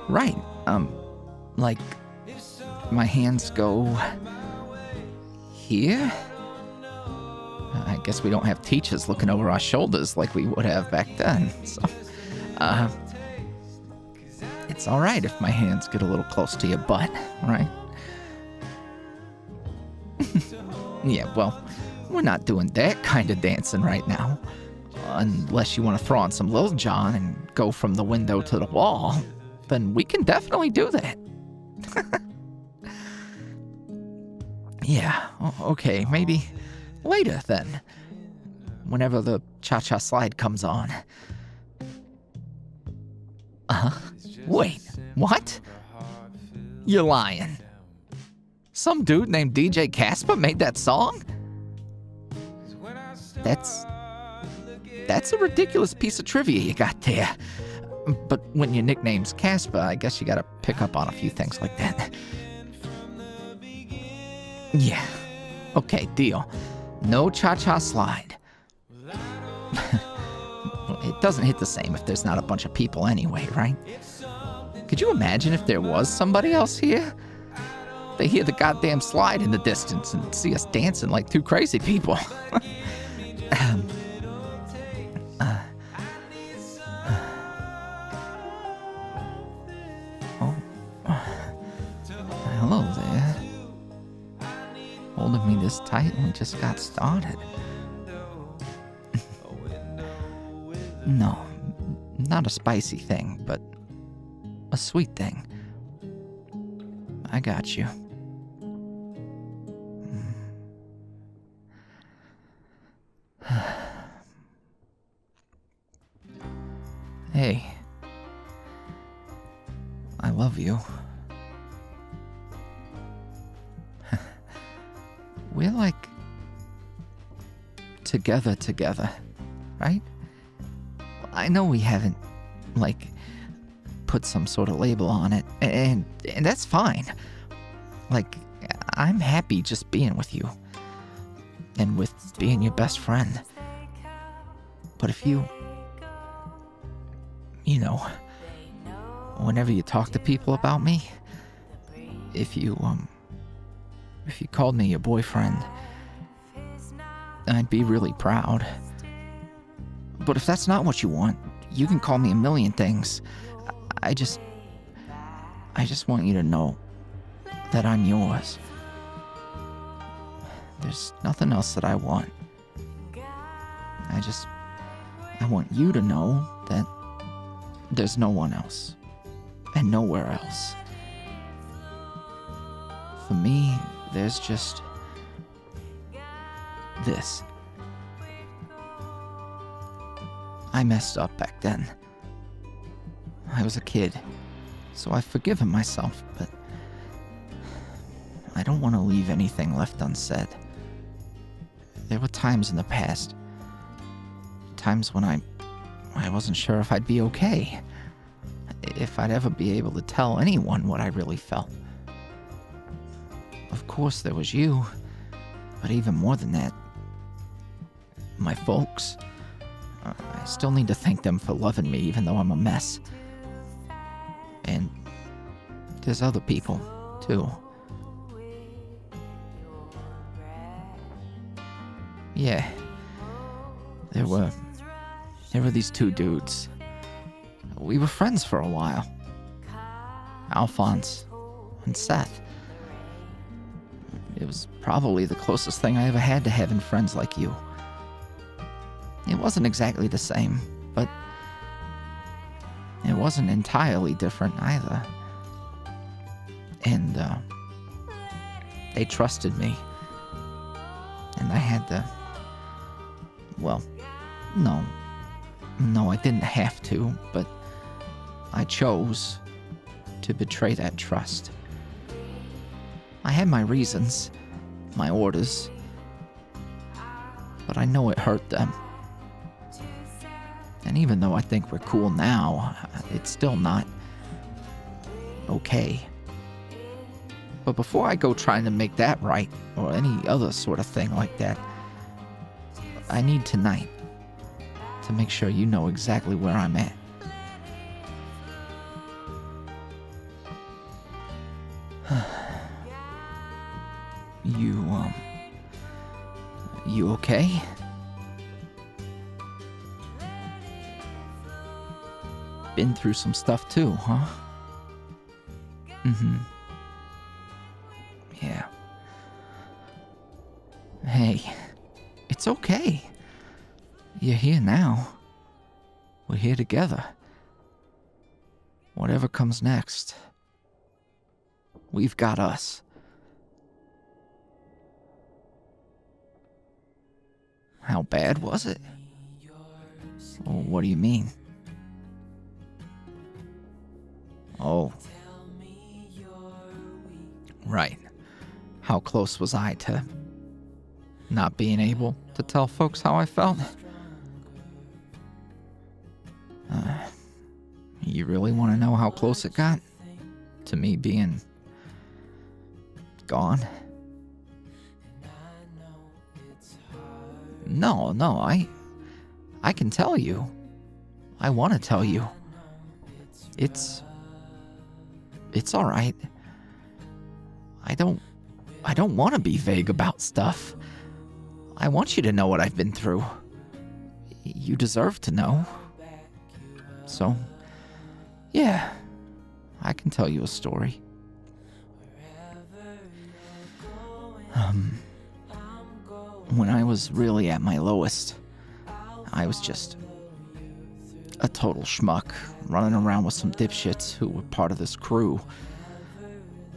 Right, like, my hands go here? I guess we don't have teachers looking over our shoulders like we would have back then, so, it's alright if my hands get a little close to your butt, right? Yeah, well, we're not doing that kind of dancing right now. Unless you want to throw on some Lil Jon and go from the window to the wall, then we can definitely do that. Yeah, okay, maybe later then. Whenever the cha-cha slide comes on. Wait, what? You're lying. Some dude named DJ Casper made that song? That's a ridiculous piece of trivia you got there. But when your nickname's Casper, I guess you gotta pick up on a few things like that. Yeah. Okay, deal. No cha-cha slide. It doesn't hit the same if there's not a bunch of people anyway, right? Could you imagine if there was somebody else here? They hear the goddamn slide in the distance and see us dancing like two crazy people. Hello there. Holding me this tight and we just got started. No, not a spicy thing, but a sweet thing. I got you. Hey. I love you. We're like together, right? I know we haven't, like, put some sort of label on it, and that's fine. Like, I'm happy just being with you, and with being your best friend. But if you know, whenever you talk to people about me, if you called me your boyfriend, I'd be really proud. But if that's not what you want, you can call me a million things. I just want you to know that I'm yours. There's nothing else that I want. I want you to know that there's no one else and nowhere else. For me, there's just this. I messed up back then. I was a kid, so I've forgiven myself, but I don't want to leave anything left unsaid. There were times in the past, times when I wasn't sure if I'd be okay, if I'd ever be able to tell anyone what I really felt. Of course there was you, but even more than that, my folks. I still need to thank them for loving me even though I'm a mess. And there's other people, too. Yeah. There were these two dudes. We were friends for a while. Alphonse and Seth. It was probably the closest thing I ever had to having friends like you. It wasn't exactly the same, but it wasn't entirely different either. And, they trusted me. And I had to... Well, no, I didn't have to, but I chose to betray that trust. I had my reasons, my orders, but I know it hurt them. And even though I think we're cool now, it's still not okay. But before I go trying to make that right, or any other sort of thing like that, I need tonight to make sure you know exactly where I'm at. You okay? Been through some stuff too, huh? Mm-hmm. Yeah. Hey, it's okay. You're here now. We're here together. Whatever comes next, we've got us. How bad was it? Oh, what do you mean? Oh. Right. How close was I to not being able to tell folks how I felt? You really want to know how close it got to me being gone? No, I can tell you. I want to tell you. It's all right. I don't want to be vague about stuff. I want you to know what I've been through. You deserve to know. So, yeah, I can tell you a story. When I was really at my lowest, I was just a total schmuck, running around with some dipshits who were part of this crew.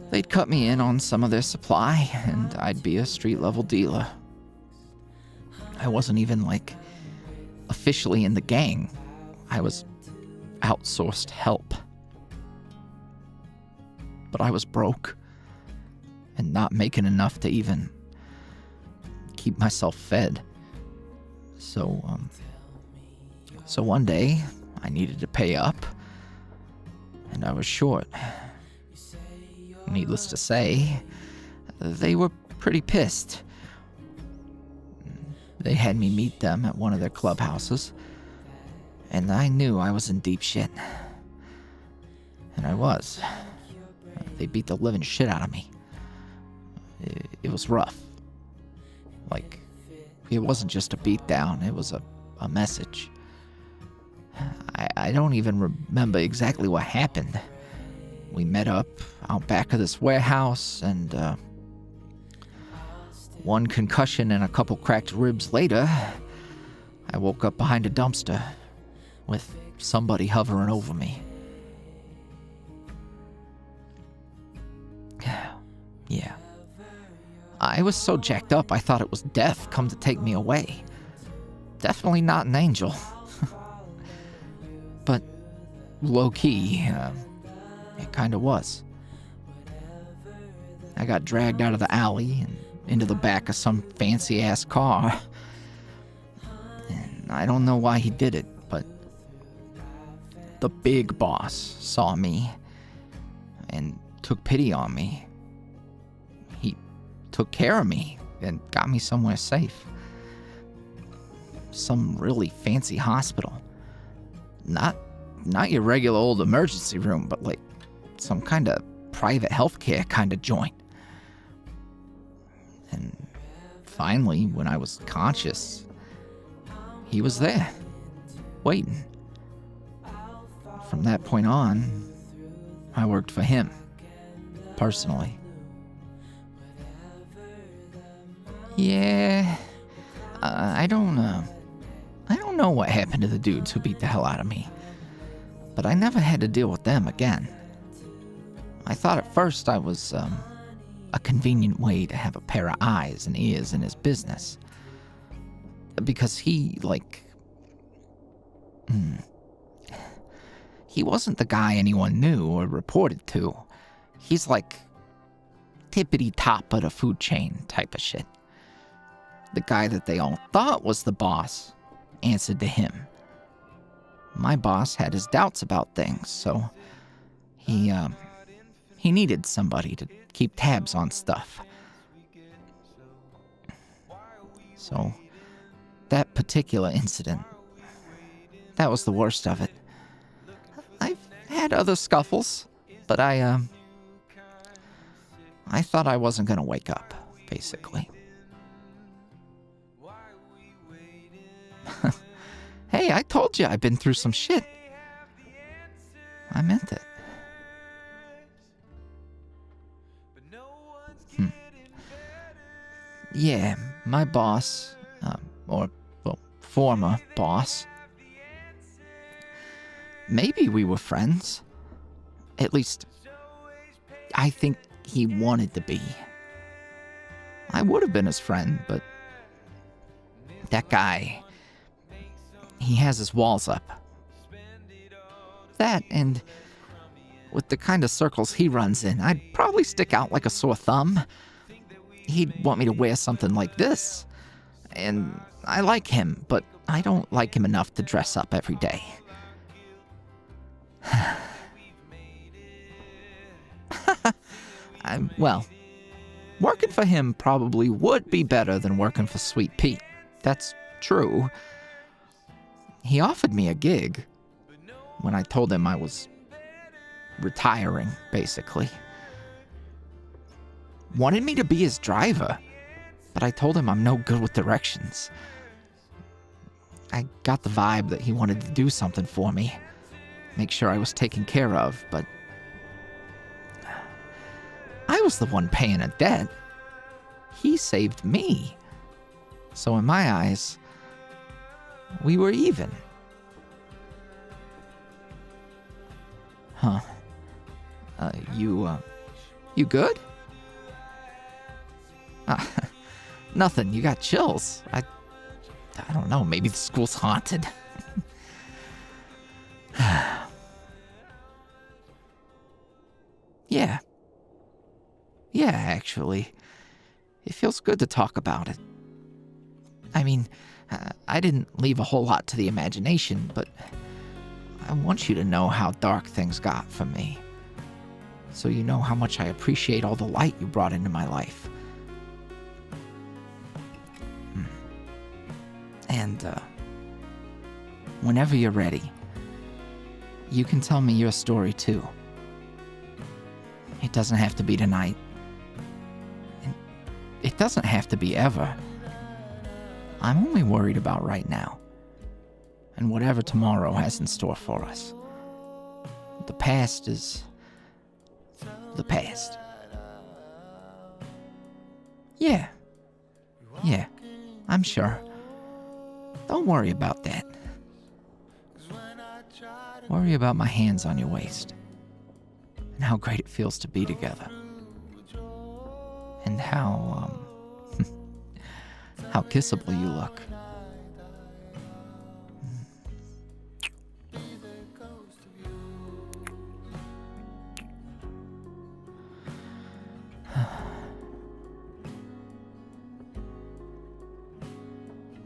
They'd cut me in on some of their supply, and I'd be a street-level dealer. I wasn't even, officially in the gang. I was outsourced help. But I was broke, and not making enough to even keep myself fed. So one day, I needed to pay up, and I was short. Needless to say, they were pretty pissed. They had me meet them at one of their clubhouses, and I knew I was in deep shit. And I was. They beat the living shit out of me. It was rough. It wasn't just a beatdown, it was a message. I don't even remember exactly what happened. We met up out back of this warehouse, and one concussion and a couple cracked ribs later, I woke up behind a dumpster with somebody hovering over me. Yeah. I was so jacked up I thought it was death come to take me away. Definitely not an angel. But low-key, it kinda was. I got dragged out of the alley and into the back of some fancy-ass car. And I don't know why he did it, but the big boss saw me and took pity on me. He took care of me and got me somewhere safe. Some really fancy hospital. Not your regular old emergency room, but some kind of private healthcare kind of joint. And finally, when I was conscious, he was there, waiting. From that point on, I worked for him, personally. Yeah, I don't know what happened to the dudes who beat the hell out of me, but I never had to deal with them again. I thought at first I was, a convenient way to have a pair of eyes and ears in his business. Because he wasn't the guy anyone knew or reported to. He's tippity top of the food chain type of shit. The guy that they all thought was the boss answered to him. My boss had his doubts about things, so he needed somebody to keep tabs on stuff. So, that particular incident, that was the worst of it. I've had other scuffles, but I thought I wasn't gonna wake up, basically. Hey, I told you I've been through some shit. I meant it. Yeah, my boss, former boss. Maybe we were friends. At least, I think he wanted to be. I would have been his friend, but that guy, he has his walls up. That, and with the kind of circles he runs in, I'd probably stick out like a sore thumb. He'd want me to wear something like this. And I like him, but I don't like him enough to dress up every day. Well, working for him probably would be better than working for Sweet Pete. That's true. He offered me a gig when I told him I was retiring, basically. Wanted me to be his driver, but I told him I'm no good with directions. I got the vibe that he wanted to do something for me, make sure I was taken care of, but I was the one paying a debt. He saved me. So in my eyes, we were even. Huh. You good? Nothing, you got chills. I don't know, maybe the school's haunted. Yeah. Yeah, actually. It feels good to talk about it. I mean, I didn't leave a whole lot to the imagination, but I want you to know how dark things got for me. So you know how much I appreciate all the light you brought into my life. And, whenever you're ready, you can tell me your story too. It doesn't have to be tonight. It doesn't have to be ever. I'm only worried about right now, and whatever tomorrow has in store for us. The past is the past. Yeah, I'm sure. Don't worry about that. Worry about my hands on your waist, and how great it feels to be together. And how kissable you look.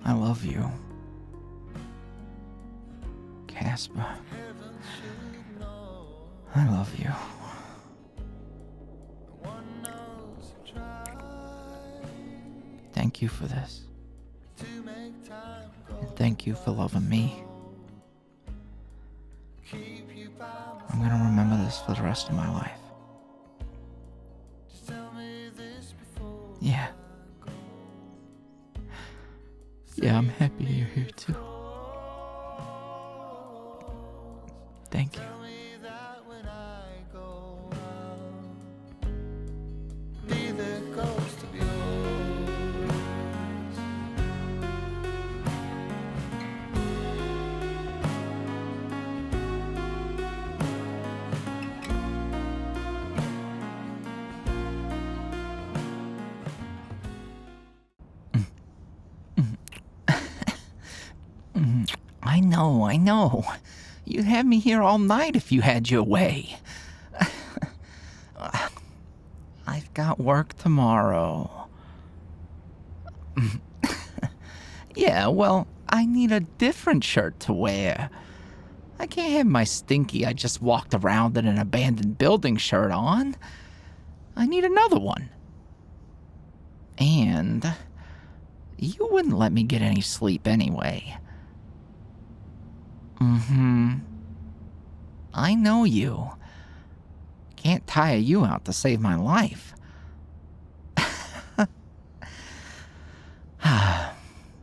I love you, Casper. I love you. Thank you for this. And thank you for loving me. I'm gonna remember this for the rest of my life. Yeah. Yeah, I'm happy you're here too. Thank you. I know. You'd have me here all night if you had your way. I've got work tomorrow. Yeah, well, I need a different shirt to wear. I can't have my stinky I just walked around in an abandoned building shirt on. I need another one. And you wouldn't let me get any sleep anyway. I know you. Can't tire you out to save my life.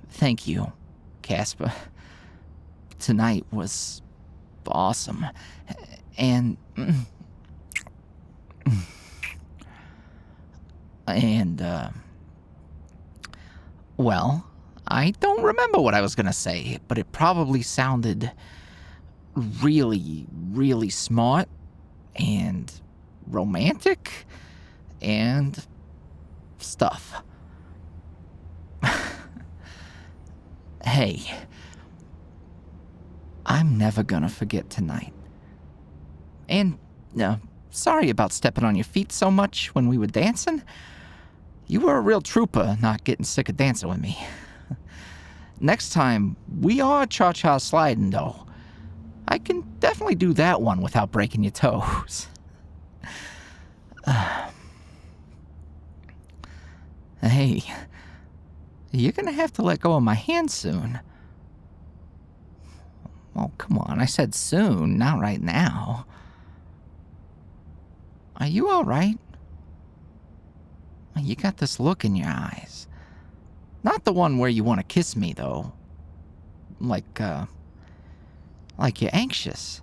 Thank you, Casper. Tonight was awesome. And well, I don't remember what I was gonna say, but it probably sounded really, really smart and romantic and stuff. Hey, I'm never gonna forget tonight. And, sorry about stepping on your feet so much when we were dancing. You were a real trooper not getting sick of dancing with me. Next time, we are cha-cha sliding, though. I can definitely do that one without breaking your toes. Hey, you're gonna have to let go of my hand soon. Oh, come on, I said soon, not right now. Are you alright? You got this look in your eyes. Not the one where you want to kiss me, though. Like you're anxious.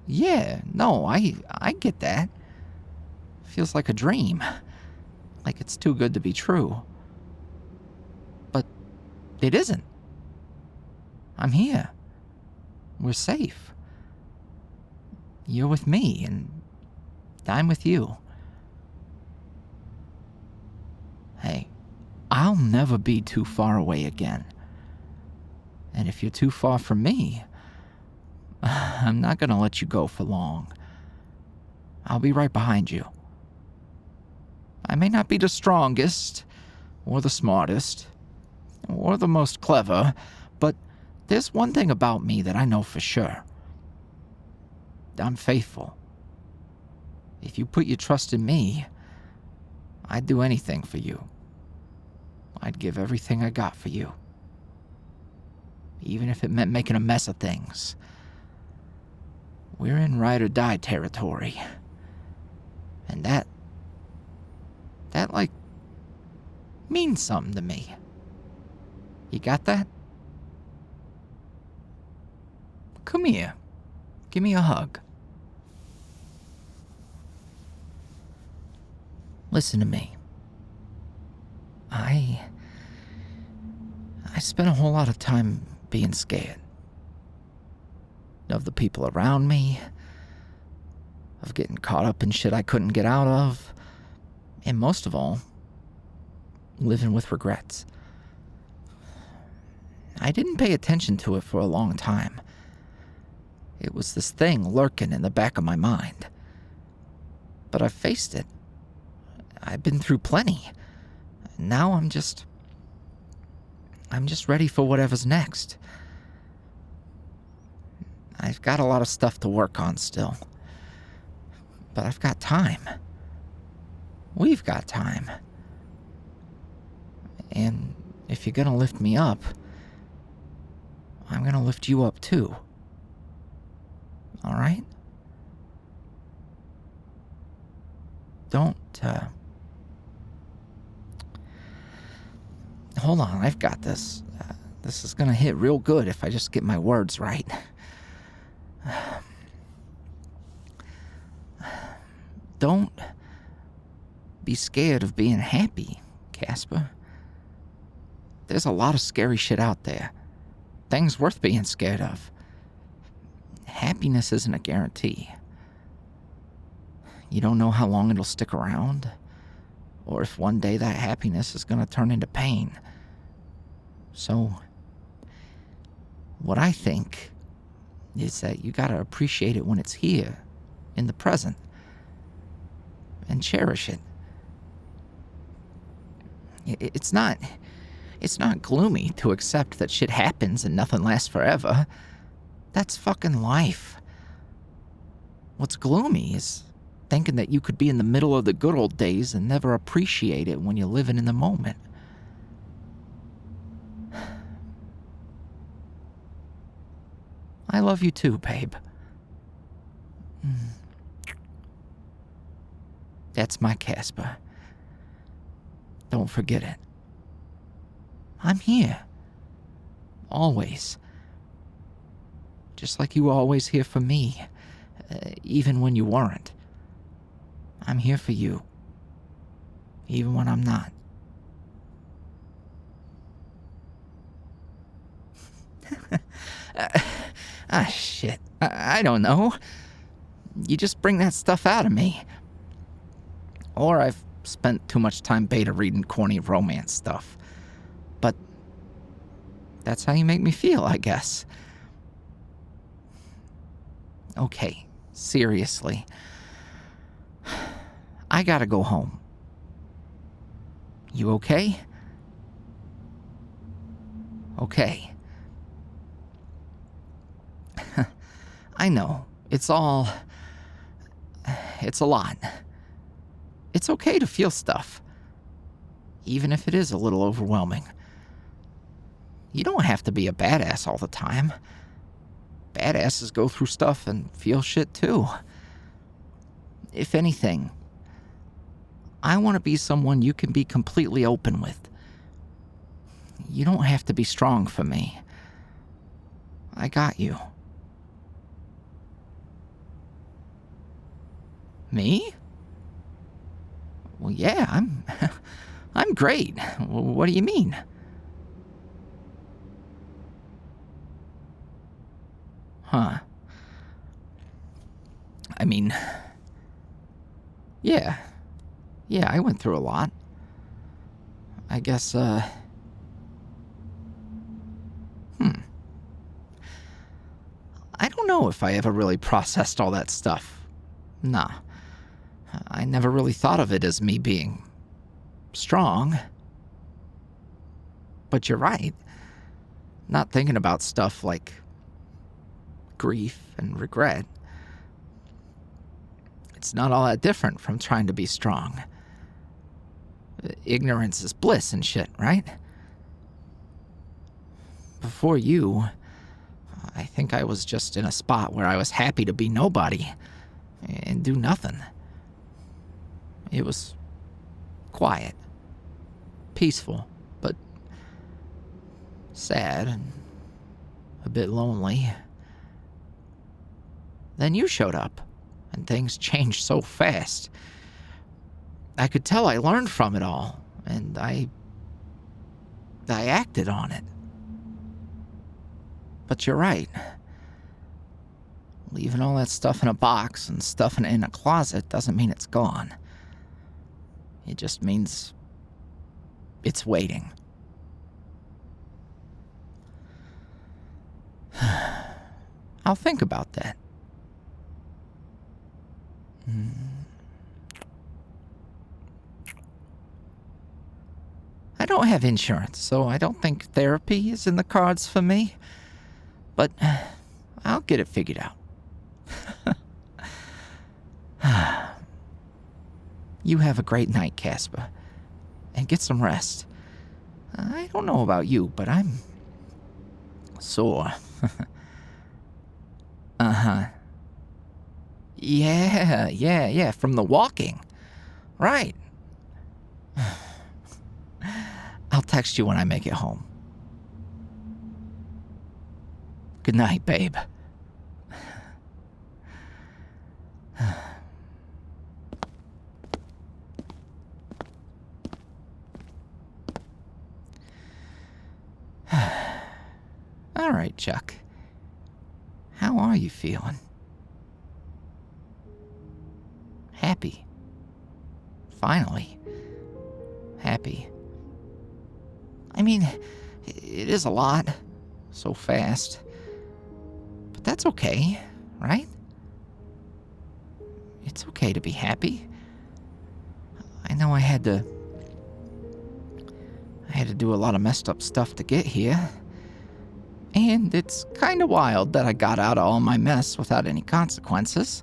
Yeah, no, I get that. Feels like a dream. Like it's too good to be true. But it isn't. I'm here. We're safe. You're with me, and I'm with you. Hey, I'll never be too far away again. And if you're too far from me, I'm not gonna let you go for long. I'll be right behind you. I may not be the strongest, or the smartest, or the most clever, but there's one thing about me that I know for sure. I'm faithful. If you put your trust in me, I'd do anything for you. I'd give everything I got for you. Even if it meant making a mess of things. We're in ride or die territory. And that means something to me. You got that? Come here. Give me a hug. Listen to me. I spent a whole lot of time being scared. Of the people around me. Of getting caught up in shit I couldn't get out of. And most of all, living with regrets. I didn't pay attention to it for a long time. It was this thing lurking in the back of my mind. But I've faced it. I've been through plenty. Now I'm just ready for whatever's next. I've got a lot of stuff to work on still. But I've got time. We've got time. And if you're gonna lift me up, I'm gonna lift you up too. Alright? Don't, Hold on, I've got this. This is gonna hit real good if I just get my words right. Don't be scared of being happy, Casper. There's a lot of scary shit out there. Things worth being scared of. Happiness isn't a guarantee. You don't know how long it'll stick around, or if one day that happiness is gonna turn into pain. So, what I think is that you gotta appreciate it when it's here, in the present, and cherish it. It's not gloomy to accept that shit happens and nothing lasts forever. That's fucking life. What's gloomy is thinking that you could be in the middle of the good old days and never appreciate it when you're living in the moment. I love you too, babe. That's my Casper. Don't forget it. I'm here. Always. Just like you were always here for me, even when you weren't. I'm here for you. even when I'm not. Shit. I don't know. You just bring that stuff out of me. Or I've spent too much time beta reading corny romance stuff. But that's how you make me feel, I guess. Okay, seriously. I gotta go home. You okay? Okay. I know. It's a lot. It's okay to feel stuff, even if it is a little overwhelming. You don't have to be a badass all the time. Badasses go through stuff and feel shit too. If anything, I want to be someone you can be completely open with. You don't have to be strong for me. I got you. Me? Well, yeah, I'm great. What do you mean? Huh. I mean, yeah, I went through a lot. I guess, I don't know if I ever really processed all that stuff. Nah. I never really thought of it as me being strong. But you're right. Not thinking about stuff like grief and regret. It's not all that different from trying to be strong. Ignorance is bliss and shit, right? Before you, I think I was just in a spot where I was happy to be nobody and do nothing. It was quiet, peaceful, but sad and a bit lonely. Then you showed up, and things changed so fast. I could tell I learned from it all, and I acted on it. But you're right. Leaving all that stuff in a box and stuffing it in a closet doesn't mean it's gone. It just means it's waiting. I'll think about that. I don't have insurance, so I don't think therapy is in the cards for me. But I'll get it figured out. You have a great night, Casper, and get some rest. I don't know about you, but I'm sore. Uh-huh. Yeah, from the walking. Right. I'll text you when I make it home. Good night, babe. All right, Chuck. How are you feeling? Happy. Finally. Happy. I mean, it is a lot. So fast. But that's okay, right? It's okay to be happy. I know I had to do a lot of messed up stuff to get here. And it's kind of wild that I got out of all my mess without any consequences.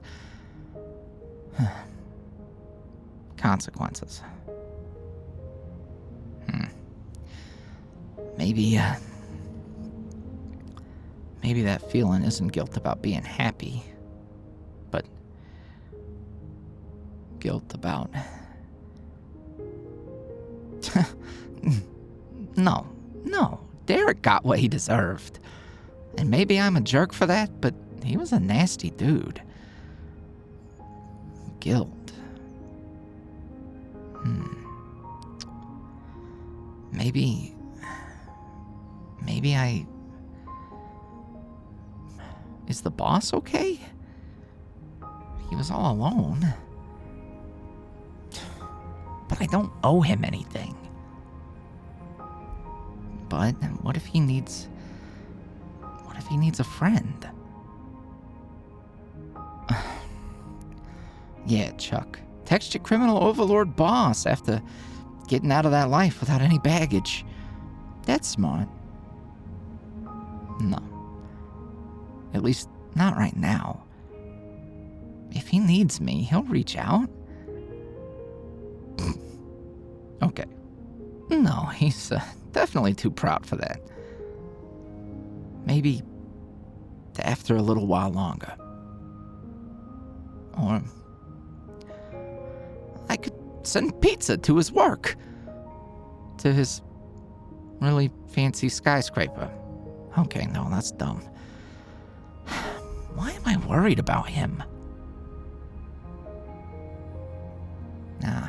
Consequences. Maybe that feeling isn't guilt about being happy, but guilt about... No. Derek got what he deserved. And maybe I'm a jerk for that, but he was a nasty dude. Guilt. Maybe I... Is the boss okay? He was all alone. But I don't owe him anything. But what if he needs... What if he needs a friend? Yeah, Chuck. Text your criminal overlord boss after getting out of that life without any baggage. That's smart. No. At least, not right now. If he needs me, he'll reach out. Okay. No, he's definitely too proud for that. Maybe after a little while longer. Or I could send pizza to his work. To his really fancy skyscraper. Okay, no, that's dumb. Why am I worried about him? Nah.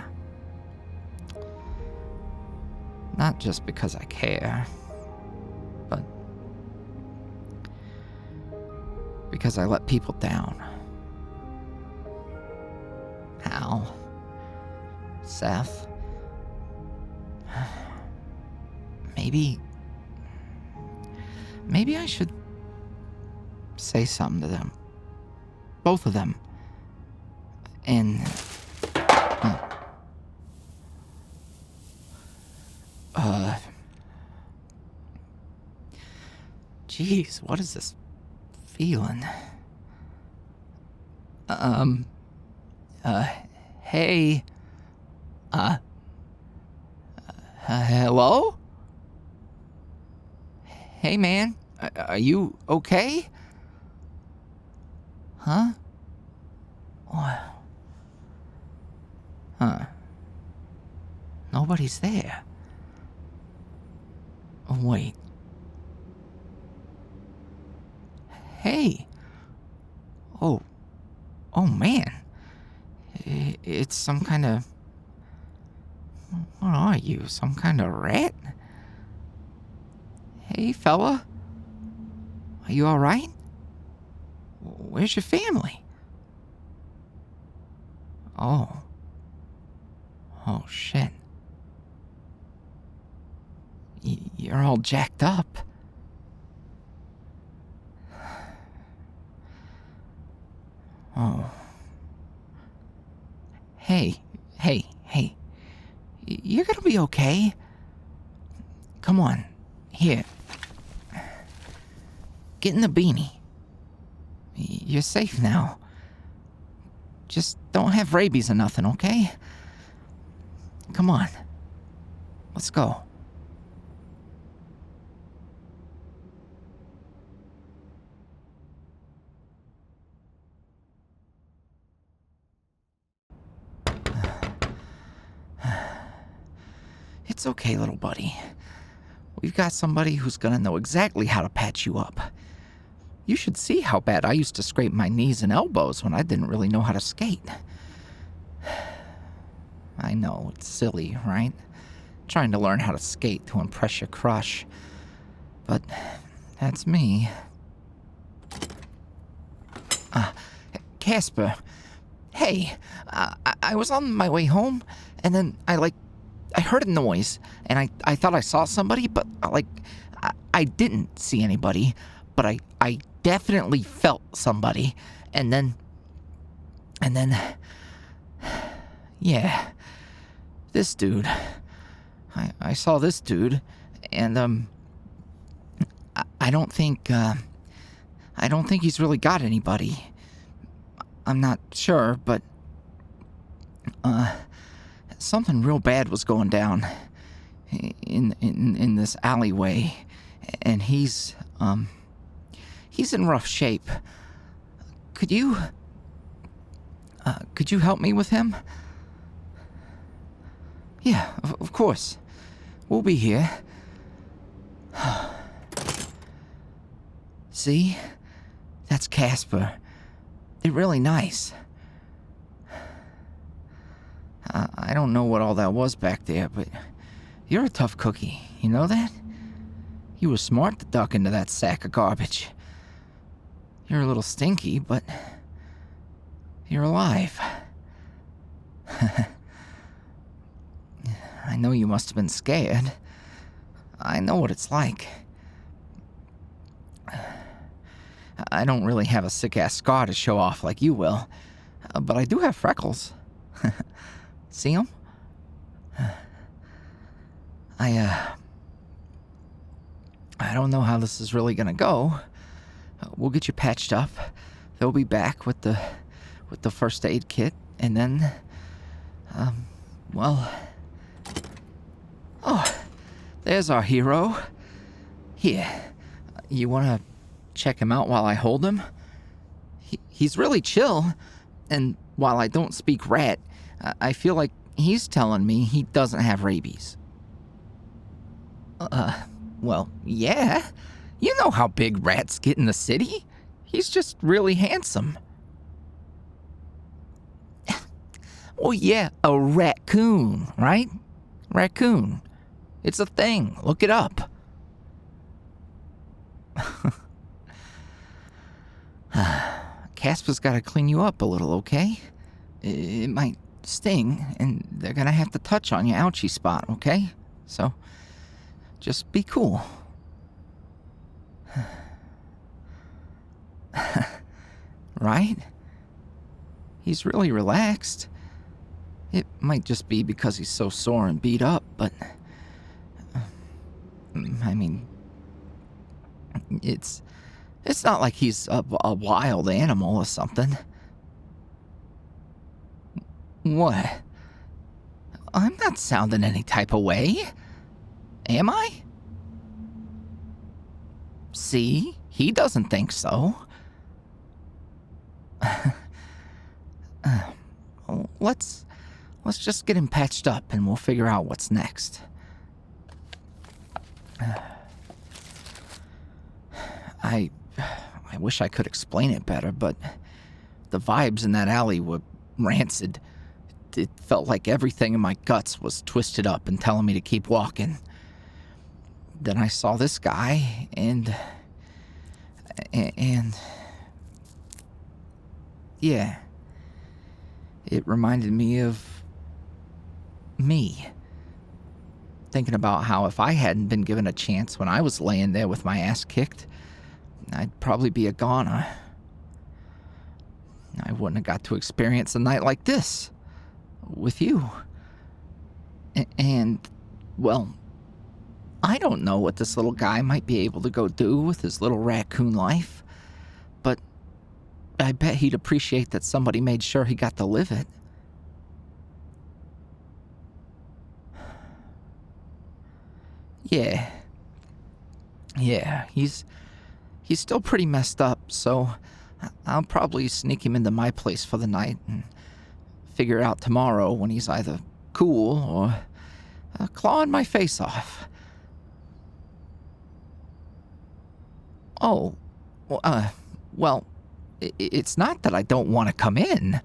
Not just because I care, but because I let people down. Al, Seth, maybe I should say something to them. Both of them. And Jeez, what is this feeling? Hey. Hello? Hey, man. Are you okay? Huh? What? Huh. Nobody's there. Oh, wait. Hey. Oh, man. It's some kind of... What are you? Some kind of rat? Hey, fella. Are you alright? Where's your family? Oh, shit. You're all jacked up. Oh. Hey. You're gonna be okay. Come on. Here. Get in the beanie. You're safe now. Just don't have rabies or nothing, okay? Come on. Let's go. It's okay, little buddy. We've got somebody who's gonna know exactly how to patch you up. You should see how bad I used to scrape my knees and elbows when I didn't really know how to skate. I know, it's silly, right? Trying to learn how to skate to impress your crush. But that's me. Casper. Hey, I was on my way home, and then I heard a noise, and I thought I saw somebody, but I didn't see anybody, but I definitely felt somebody, and then, yeah, this dude, I saw this dude, and, I don't think he's really got anybody. I'm not sure, but, something real bad was going down in this alleyway, and he's in rough shape. Could you help me with him? Yeah, of course. We'll be here. See? That's Casper. They're really nice. I don't know what all that was back there, but You're a tough cookie, you know that? You were smart to duck into that sack of garbage. You're a little stinky, but you're alive. I know you must have been scared. I know what it's like. I don't really have a sick-ass scar to show off like you will, but I do have freckles. See them? I don't know how this is really gonna go. We'll get you patched up. They'll be back with the first aid kit, and then, well... Oh, there's our hero. Here, you wanna check him out while I hold him? He's really chill, and while I don't speak rat, I feel like he's telling me he doesn't have rabies. Well, yeah. You know how big rats get in the city. He's just really handsome. Well, yeah, a raccoon, right? Raccoon. It's a thing. Look it up. Casper's gotta clean you up a little, okay? It might sting, and they're gonna have to touch on your ouchie spot, okay? So, just be cool. Right? He's really relaxed. It might just be because he's so sore and beat up, but... I mean... It's not like he's a wild animal or something. What? I'm not sounding any type of way. Am I? See? He doesn't think so. Let's just get him patched up and we'll figure out what's next. I wish I could explain it better, but the vibes in that alley were rancid. It felt like everything in my guts was twisted up and telling me to keep walking. Then I saw this guy, and yeah, it reminded me of me. Thinking about how if I hadn't been given a chance when I was laying there with my ass kicked, I'd probably be a goner. I wouldn't have got to experience a night like this with you. And, well, I don't know what this little guy might be able to go do with his little raccoon life, but I bet he'd appreciate that somebody made sure he got to live it. Yeah, he's still pretty messed up, so I'll probably sneak him into my place for the night and figure it out tomorrow when he's either cool or clawing my face off. Oh, well, it's not that I don't want to come in.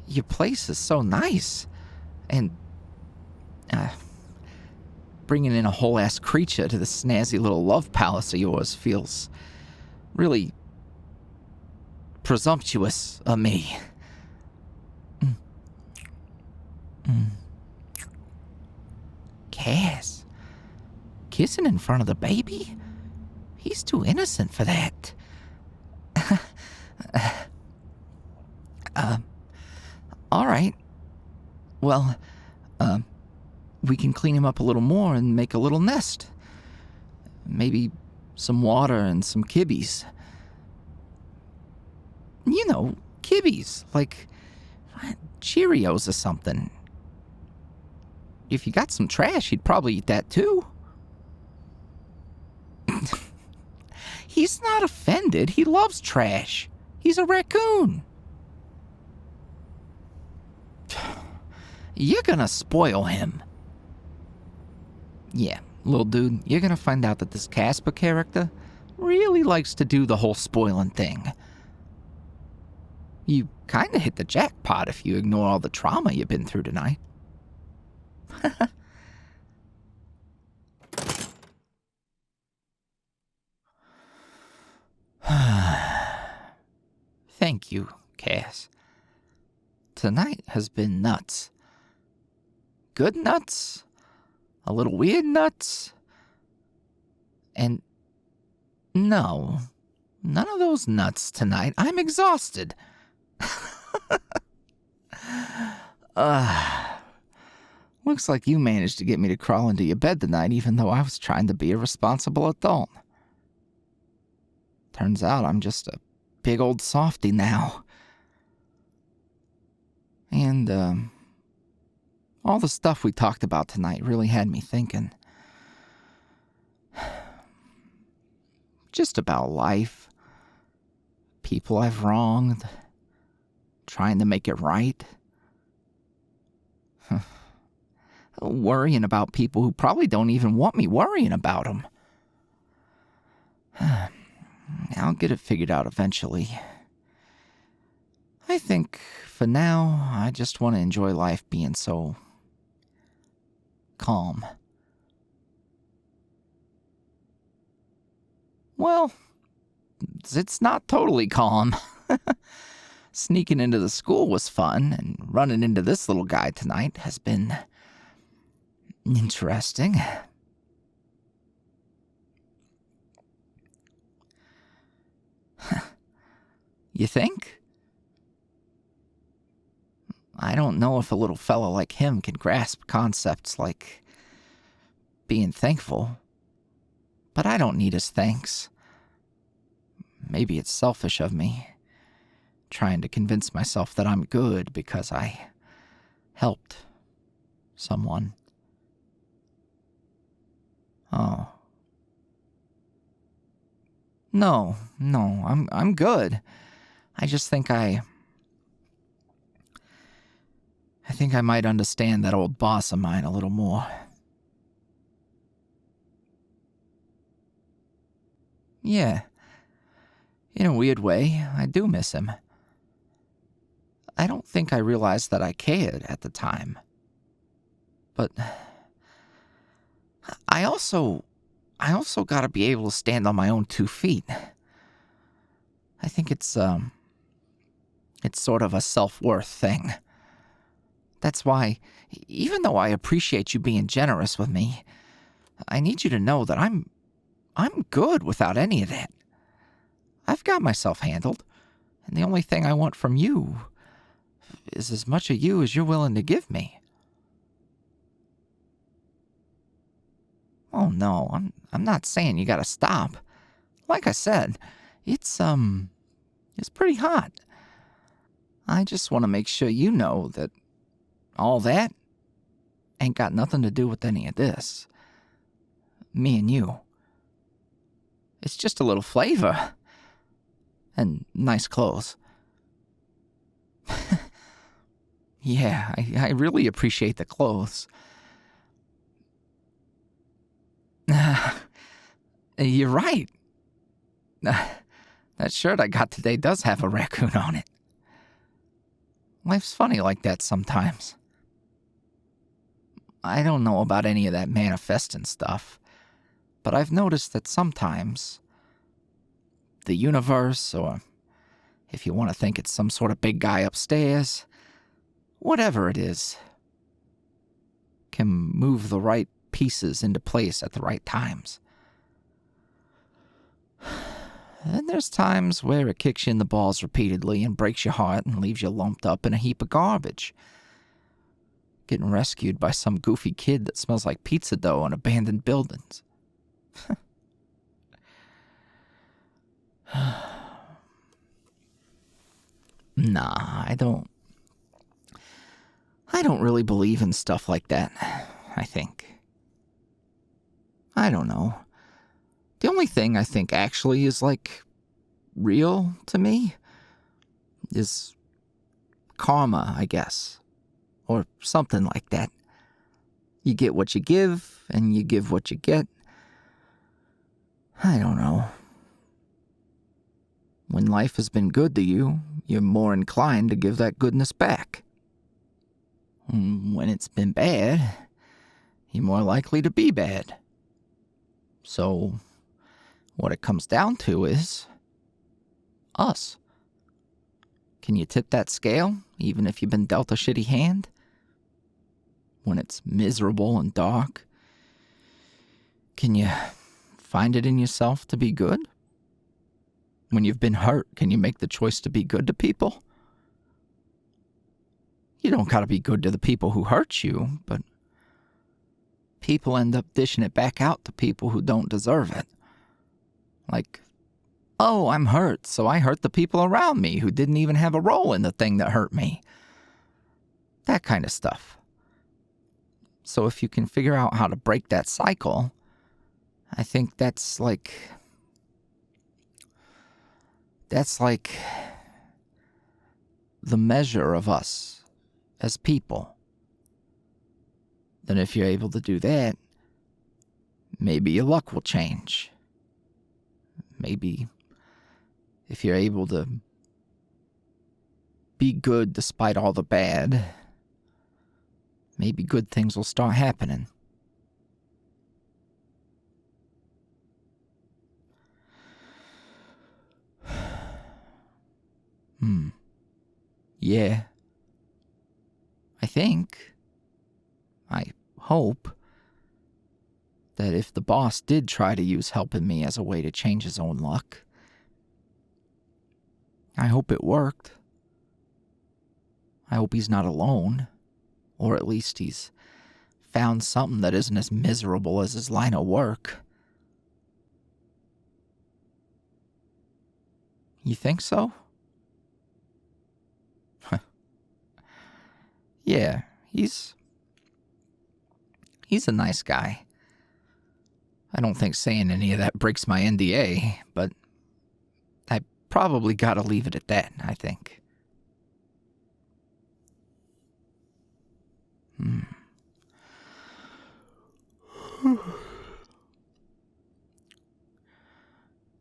Your place is so nice, and bringing in a whole-ass creature to the snazzy little love palace of yours feels really presumptuous of me. Cass, kissing in front of the baby? He's too innocent for that. All right. Well, we can clean him up a little more and make a little nest. Maybe some water and some kibbies. You know, kibbies, like Cheerios or something. If you got some trash, he'd probably eat that too. He's not offended. He loves trash. He's a raccoon. You're gonna spoil him. Yeah, little dude, you're gonna find out that this Casper character really likes to do the whole spoiling thing. You kinda hit the jackpot if you ignore all the trauma you've been through tonight. Thank you, Cass. Tonight has been nuts. Good nuts, a little weird nuts, and no, none of those nuts tonight. I'm exhausted. Looks like you managed to get me to crawl into your bed tonight, even though I was trying to be a responsible adult. Turns out I'm just a big old softy now. And, all the stuff we talked about tonight really had me thinking. Just about life. People I've wronged. Trying to make it right. Worrying about people who probably don't even want me worrying about them. I'll get it figured out eventually. I think, for now, I just want to enjoy life being so calm. Well, it's not totally calm. Sneaking into the school was fun, and running into this little guy tonight has been interesting. You think? I don't know if a little fella like him can grasp concepts like being thankful, but I don't need his thanks. Maybe it's selfish of me, trying to convince myself that I'm good because I helped someone. Oh. No, I'm good. I just think I think I might understand that old boss of mine a little more. Yeah. In a weird way, I do miss him. I don't think I realized that I cared at the time. But I also gotta be able to stand on my own 2 feet. I think it's sort of a self-worth thing. That's why, even though I appreciate you being generous with me, I need you to know that I'm good without any of that. I've got myself handled, and the only thing I want from you is as much of you as you're willing to give me. Oh no, I'm not saying you gotta stop. Like I said, it's pretty hot. I just want to make sure you know that all that ain't got nothing to do with any of this. Me and you. It's just a little flavor. And nice clothes. Yeah, I really appreciate the clothes. You're right. That shirt I got today does have a raccoon on it. Life's funny like that sometimes. I don't know about any of that manifesting stuff, but I've noticed that sometimes the universe, or if you want to think it's some sort of big guy upstairs, whatever it is, can move the right pieces into place at the right times. And there's times where it kicks you in the balls repeatedly and breaks your heart and leaves you lumped up in a heap of garbage, getting rescued by some goofy kid that smells like pizza dough in abandoned buildings. Nah, I don't really believe in stuff like that, I think. I don't know. The only thing I think actually is, like, real to me is karma, I guess. Or something like that. You get what you give, and you give what you get. I don't know. When life has been good to you, you're more inclined to give that goodness back. When it's been bad, you're more likely to be bad. So, what it comes down to is us. Can you tip that scale, even if you've been dealt a shitty hand? When it's miserable and dark? Can you find it in yourself to be good? When you've been hurt, can you make the choice to be good to people? You don't gotta be good to the people who hurt you, but people end up dishing it back out to people who don't deserve it. Like, oh, I'm hurt, so I hurt the people around me who didn't even have a role in the thing that hurt me. That kind of stuff. So if you can figure out how to break that cycle, I think that's like the measure of us as people. Then if you're able to do that, maybe your luck will change. Maybe if you're able to be good despite all the bad, maybe good things will start happening. Yeah. I hope that if the boss did try to use helping me as a way to change his own luck, I hope it worked. I hope he's not alone, or at least he's found something that isn't as miserable as his line of work. You think so? Yeah, he's a nice guy. I don't think saying any of that breaks my NDA, but I probably gotta leave it at that, I think.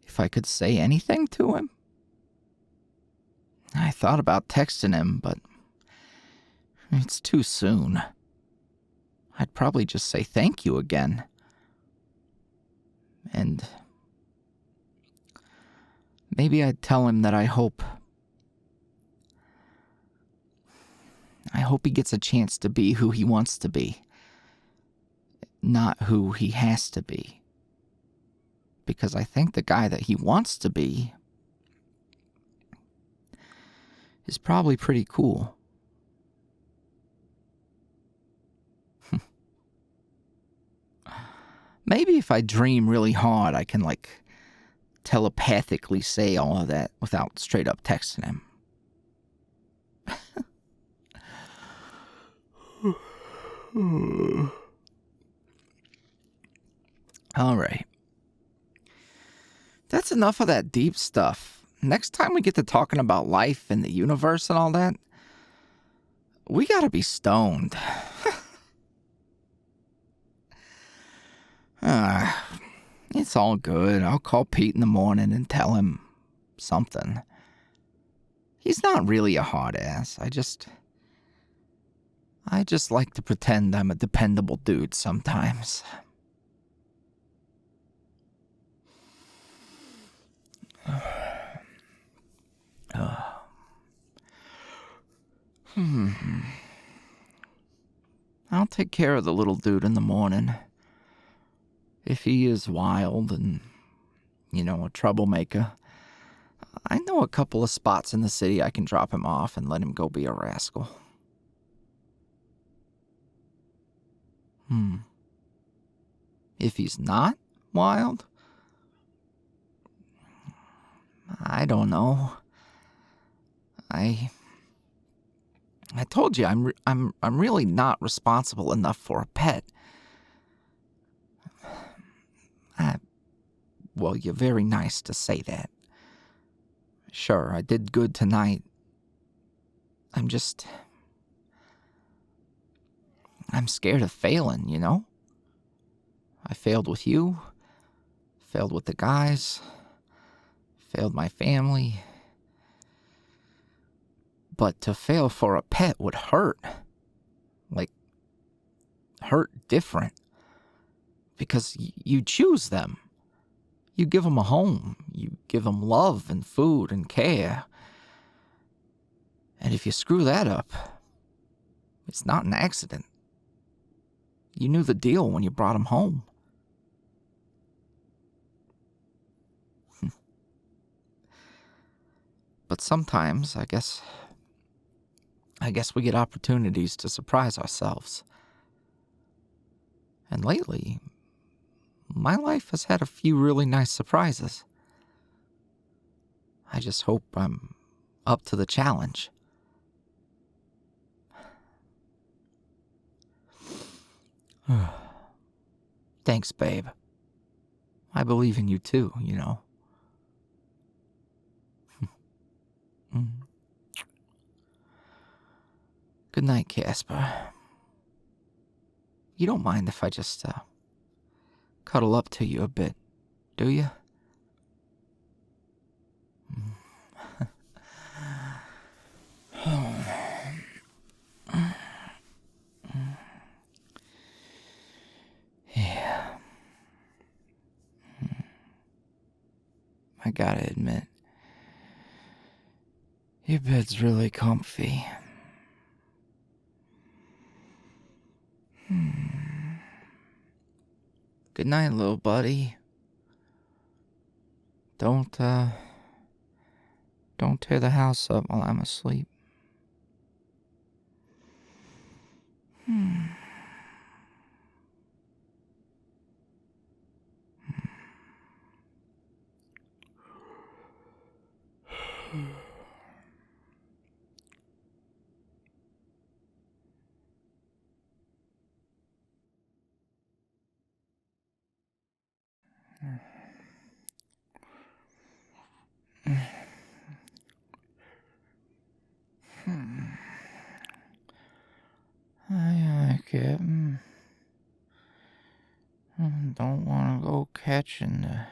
If I could say anything to him? I thought about texting him, but it's too soon. I'd probably just say thank you again. And maybe I'd tell him that I hope he gets a chance to be who he wants to be, not who he has to be. Because I think the guy that he wants to be is probably pretty cool. Maybe if I dream really hard, I can, telepathically say all of that without straight up texting him. All right. That's enough of that deep stuff. Next time we get to talking about life and the universe and all that, we gotta be stoned. It's all good. I'll call Pete in the morning and tell him something. He's not really a hard ass. I just like to pretend I'm a dependable dude sometimes. I'll take care of the little dude in the morning. If he is wild and, a troublemaker, I know a couple of spots in the city I can drop him off and let him go be a rascal. If he's not wild, I don't know. I told you I'm really not responsible enough for a pet. Well, you're very nice to say that. Sure, I did good tonight. I'm scared of failing, I failed with you, failed with the guys, failed my family. But to fail for a pet would hurt. Hurt different. Because you choose them. You give them a home. You give them love and food and care. And if you screw that up, it's not an accident. You knew the deal when you brought him home. But sometimes, I guess we get opportunities to surprise ourselves. And lately, my life has had a few really nice surprises. I just hope I'm up to the challenge. Thanks, babe. I believe in you too, you know. Good night, Casper. You don't mind if I just cuddle up to you a bit, do you? Yeah. I gotta admit, your bed's really comfy. Good night, little buddy. Don't tear the house up while I'm asleep. I Captain. Don't want to go catching the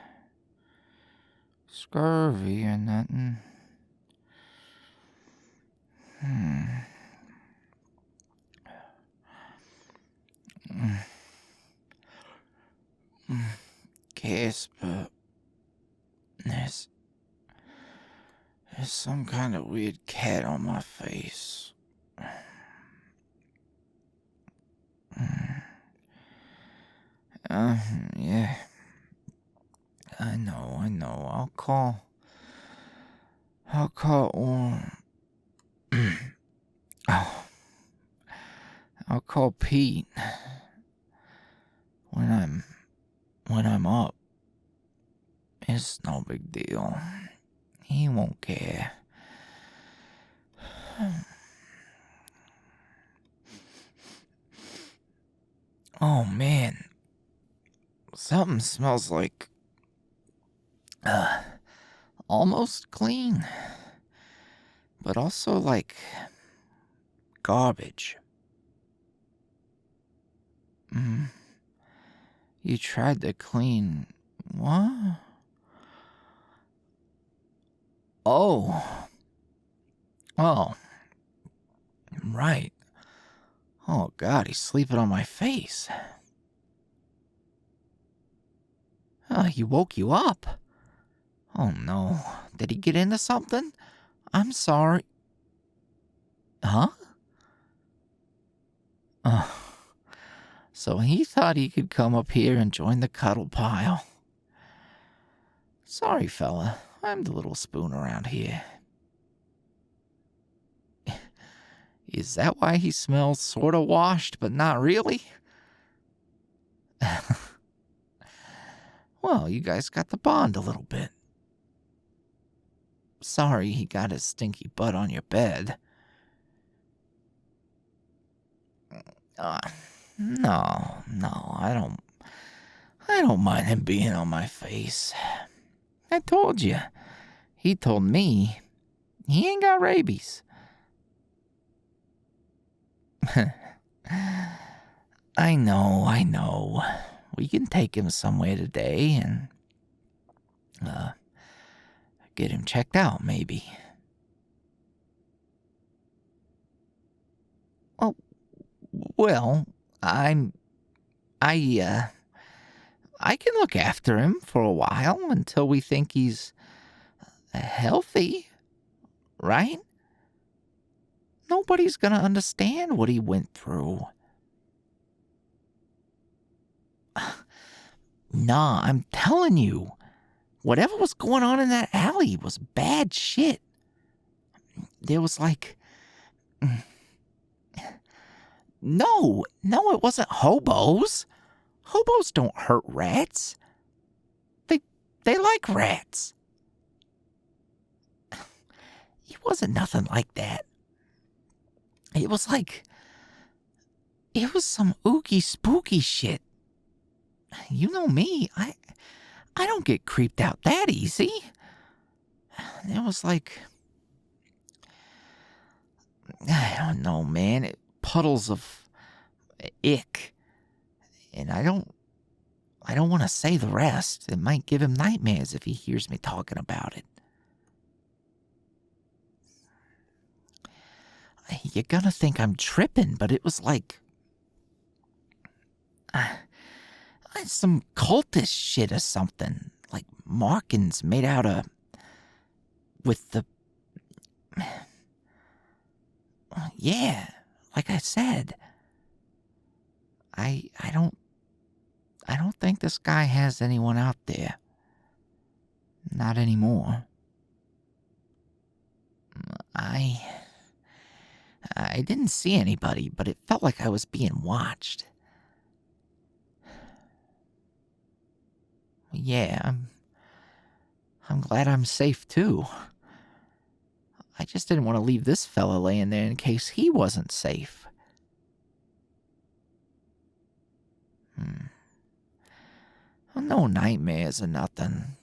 scurvy or nothing. Casper, there's some kind of weird cat on my face. Yeah. I know. I'll call I'll call Pete when I'm up. It's no big deal. He won't care. Oh man. Something smells like almost clean, but also like garbage. You tried to clean what? Oh, right. Oh God, he's sleeping on my face. He woke you up. Oh no, did he get into something? I'm sorry. Huh? So he thought he could come up here and join the cuddle pile. Sorry, fella. I'm the little spoon around here. Is that why he smells sort of washed, but not really? Well, you guys got to bond a little bit. Sorry he got his stinky butt on your bed. No, I don't mind him being on my face. I told you. He told me he ain't got rabies. I know. We can take him somewhere today and get him checked out, maybe. Oh, well, I can look after him for a while until we think he's healthy, right? Nobody's gonna understand what he went through. Nah, I'm telling you. Whatever was going on in that alley was bad shit. There was like... No, it wasn't hobos. Hobos don't hurt rats. They like rats. It wasn't nothing like that. It was some ooky spooky shit. You know me, I don't get creeped out that easy. It was like... I don't know, man. Puddles of ick. And I don't want to say the rest. It might give him nightmares if he hears me talking about it. You're gonna think I'm tripping, but it was like... some cultist shit or something. Like markings made out of... with the... Yeah, like I said. I don't think this guy has anyone out there. Not anymore. I didn't see anybody, but it felt like I was being watched. Yeah, I'm glad I'm safe too. I just didn't want to leave this fella laying there in case he wasn't safe. Well, no nightmares or nothing.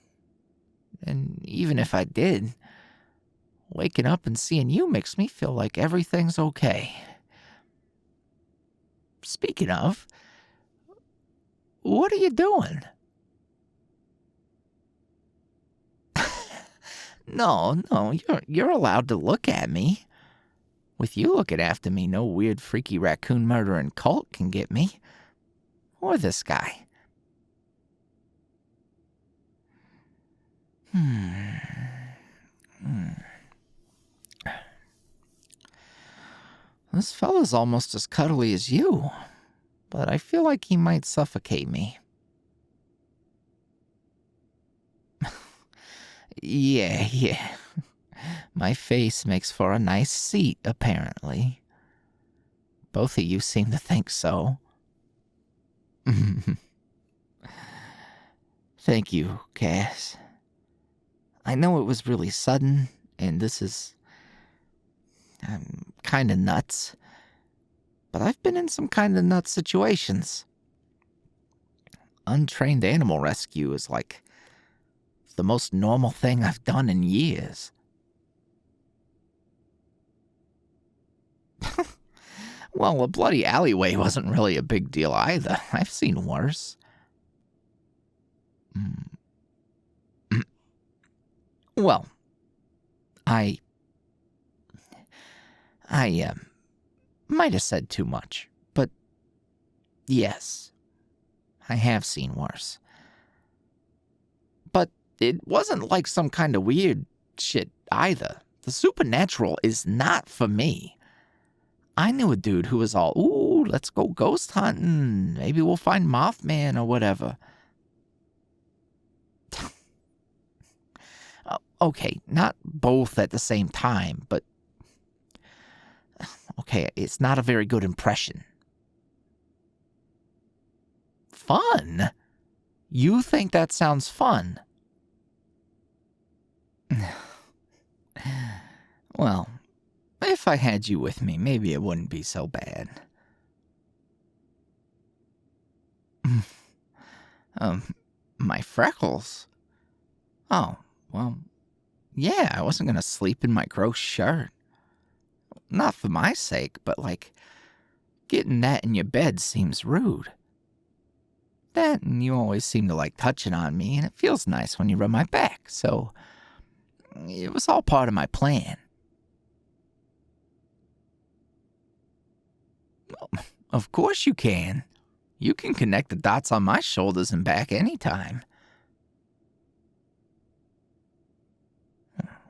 And even if I did, waking up and seeing you makes me feel like everything's okay. Speaking of, what are you doing? No, you're allowed to look at me. With you looking after me, no weird freaky raccoon murdering cult can get me. Or this guy. This fella's almost as cuddly as you, but I feel like he might suffocate me. Yeah. My face makes for a nice seat, apparently. Both of you seem to think so. Thank you, Cass. I know it was really sudden, and this is... kind of nuts. But I've been in some kind of nuts situations. Untrained animal rescue is like the most normal thing I've done in years. Well, a bloody alleyway wasn't really a big deal either. I've seen worse. Well, I might have said too much, but yes, I have seen worse. But it wasn't like some kind of weird shit either. The supernatural is not for me. I knew a dude who was all, ooh, let's go ghost hunting. Maybe we'll find Mothman or whatever. Okay, not both at the same time, but... Okay, it's not a very good impression. Fun? You think that sounds fun? Well, if I had you with me, maybe it wouldn't be so bad. My freckles? Oh, well, yeah, I wasn't gonna sleep in my gross shirt. Not for my sake, but like, getting that in your bed seems rude. That, and you always seem to like touching on me, and it feels nice when you rub my back, so it was all part of my plan. Of course you can. You can connect the dots on my shoulders and back anytime.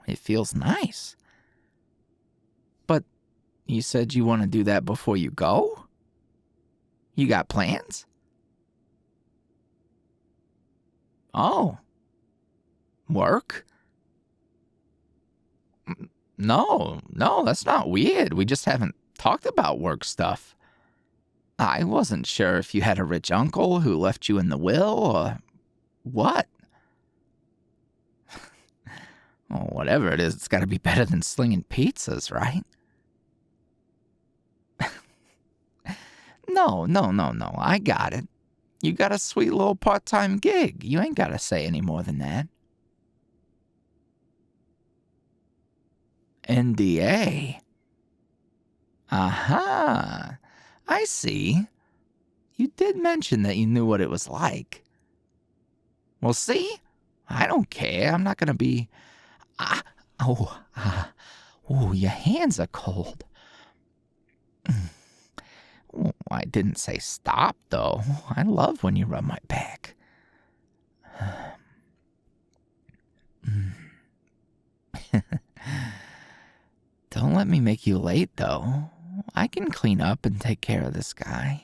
It feels nice. But You said you want to do that before you go? You got plans? Oh. Work? No, that's not weird. We just haven't talked about work stuff. I wasn't sure if you had a rich uncle who left you in the will or what. Well, whatever it is, it's got to be better than slinging pizzas, right? No. I got it. You got a sweet little part-time gig. You ain't got to say any more than that. NDA? Aha. I see. You did mention that you knew what it was like. Well, see? I don't care. I'm not going to be... Oh, your hands are cold. Oh, I didn't say stop, though. I love when you rub my back. Don't let me make you late, though. I can clean up and take care of this guy.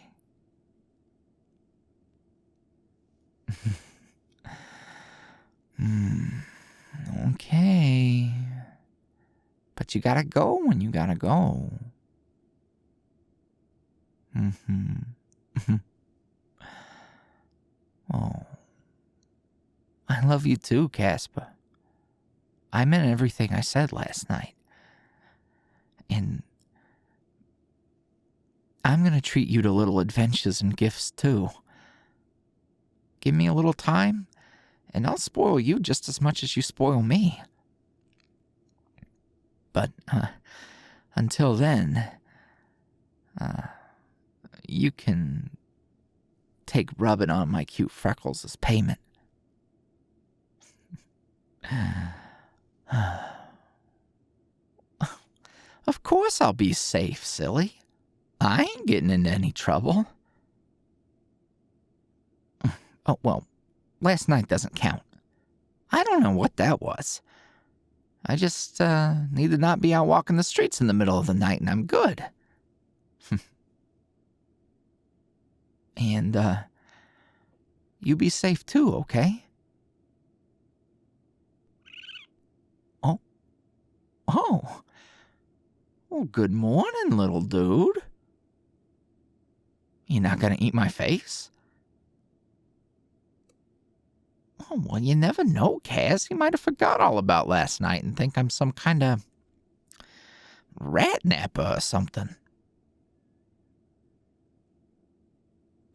Okay. But you gotta go when you gotta go. Oh. I love you too, Casper. I meant everything I said last night. And I'm gonna treat you to little adventures and gifts too. Give me a little time, and I'll spoil you just as much as you spoil me. But until then, you can take rubbing on my cute freckles as payment. Of course I'll be safe, silly. I ain't getting into any trouble. Oh, well, last night doesn't count. I don't know what that was. I just need to not be out walking the streets in the middle of the night, and I'm good. And, you be safe too, okay? Oh. Well, good morning, little dude. You not gonna eat my face? Oh, well, you never know, Kaz. You might have forgot all about last night and think I'm some kind of rat napper or something.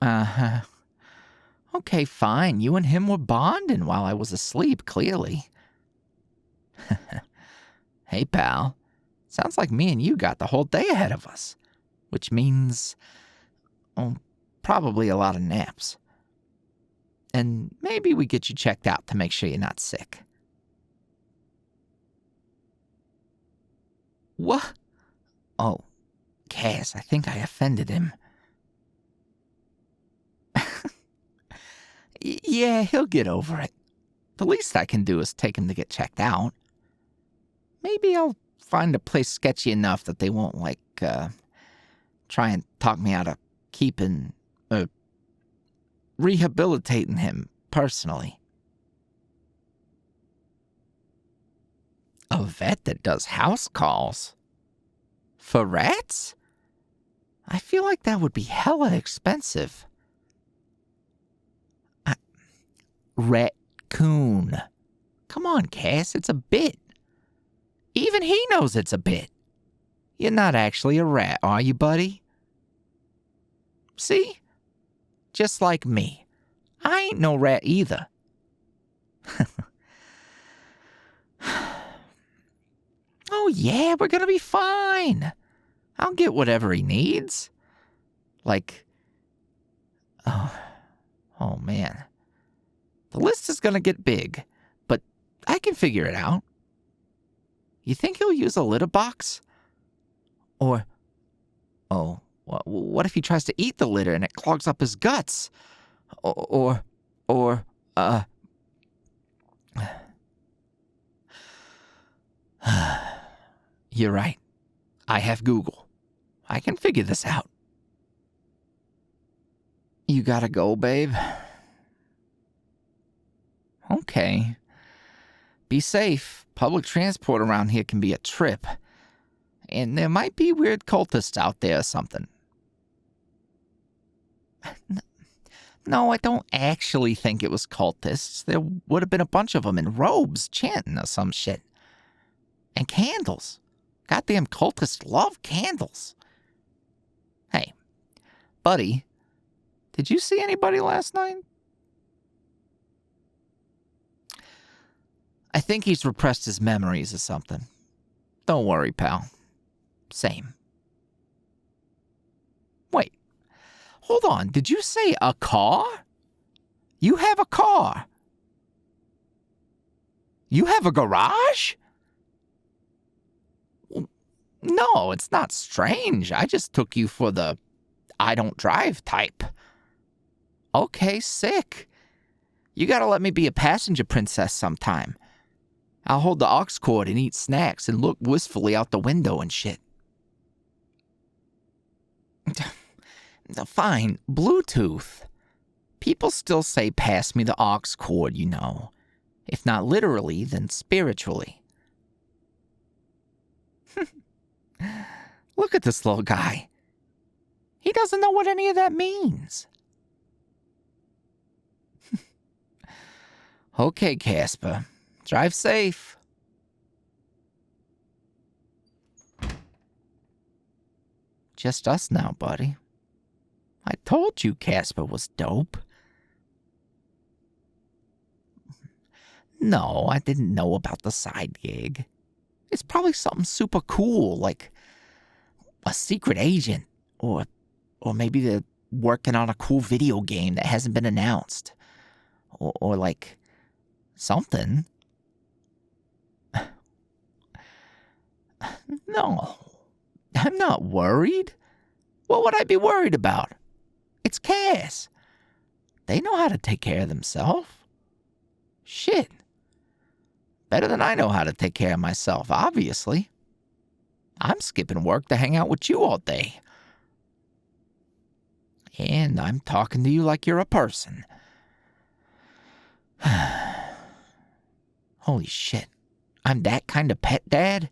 Uh-huh. Okay, fine. You and him were bonding while I was asleep, clearly. Hey, pal. Sounds like me and you got the whole day ahead of us. Which means, probably a lot of naps. And maybe we get you checked out to make sure you're not sick. What? Oh, Kaz, I think I offended him. Yeah, he'll get over it. The least I can do is take him to get checked out. Maybe I'll find a place sketchy enough that they won't, try and talk me out of rehabilitating him personally. A vet that does house calls? For rats? I feel like that would be hella expensive. Raccoon. Come on, Cass, it's a bit. Even he knows it's a bit. You're not actually a rat, are you, buddy? See? Just like me. I ain't no rat either. Oh yeah, we're gonna be fine. I'll get whatever he needs. Oh man. The list is gonna get big, but I can figure it out. You think he'll use a litter box? Or, what if he tries to eat the litter and it clogs up his guts? You're right. I have Google. I can figure this out. You gotta go, babe? Okay. Be safe. Public transport around here can be a trip. And there might be weird cultists out there or something. No, I don't actually think it was cultists. There would have been a bunch of them in robes chanting or some shit. And candles. Goddamn cultists love candles. Hey, buddy, did you see anybody last night? I think he's repressed his memories or something. Don't worry, pal. Same. Wait. Hold on, did you say a car? You have a car. You have a garage? No, it's not strange. I just took you for the I don't drive type. Okay, sick. You gotta let me be a passenger princess sometime. I'll hold the aux cord and eat snacks and look wistfully out the window and shit. Fine, Bluetooth. People still say pass me the aux cord, you know. If not literally, then spiritually. Look at this little guy. He doesn't know what any of that means. Okay, Casper. Drive safe. Just us now, buddy. I told you Casper was dope. No, I didn't know about the side gig. It's probably something super cool, like a secret agent, or maybe they're working on a cool video game that hasn't been announced, or like something. No, I'm not worried. What would I be worried about? It's Cass. They know how to take care of themselves. Shit. Better than I know how to take care of myself, obviously. I'm skipping work to hang out with you all day. And I'm talking to you like you're a person. Holy shit. I'm that kind of pet dad?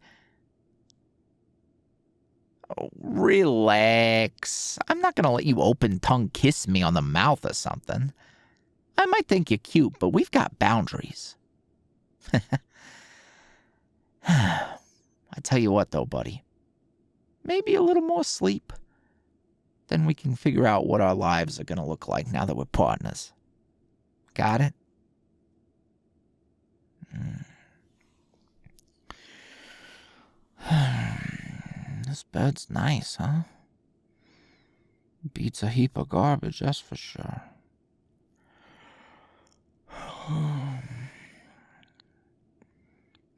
Oh, relax. I'm not gonna let you open tongue kiss me on the mouth or something. I might think you're cute, but we've got boundaries. I tell you what, though, buddy. Maybe a little more sleep. Then we can figure out what our lives are gonna look like now that we're partners. Got it? This bed's nice, huh? Beats a heap of garbage, that's for sure.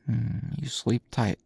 You sleep tight.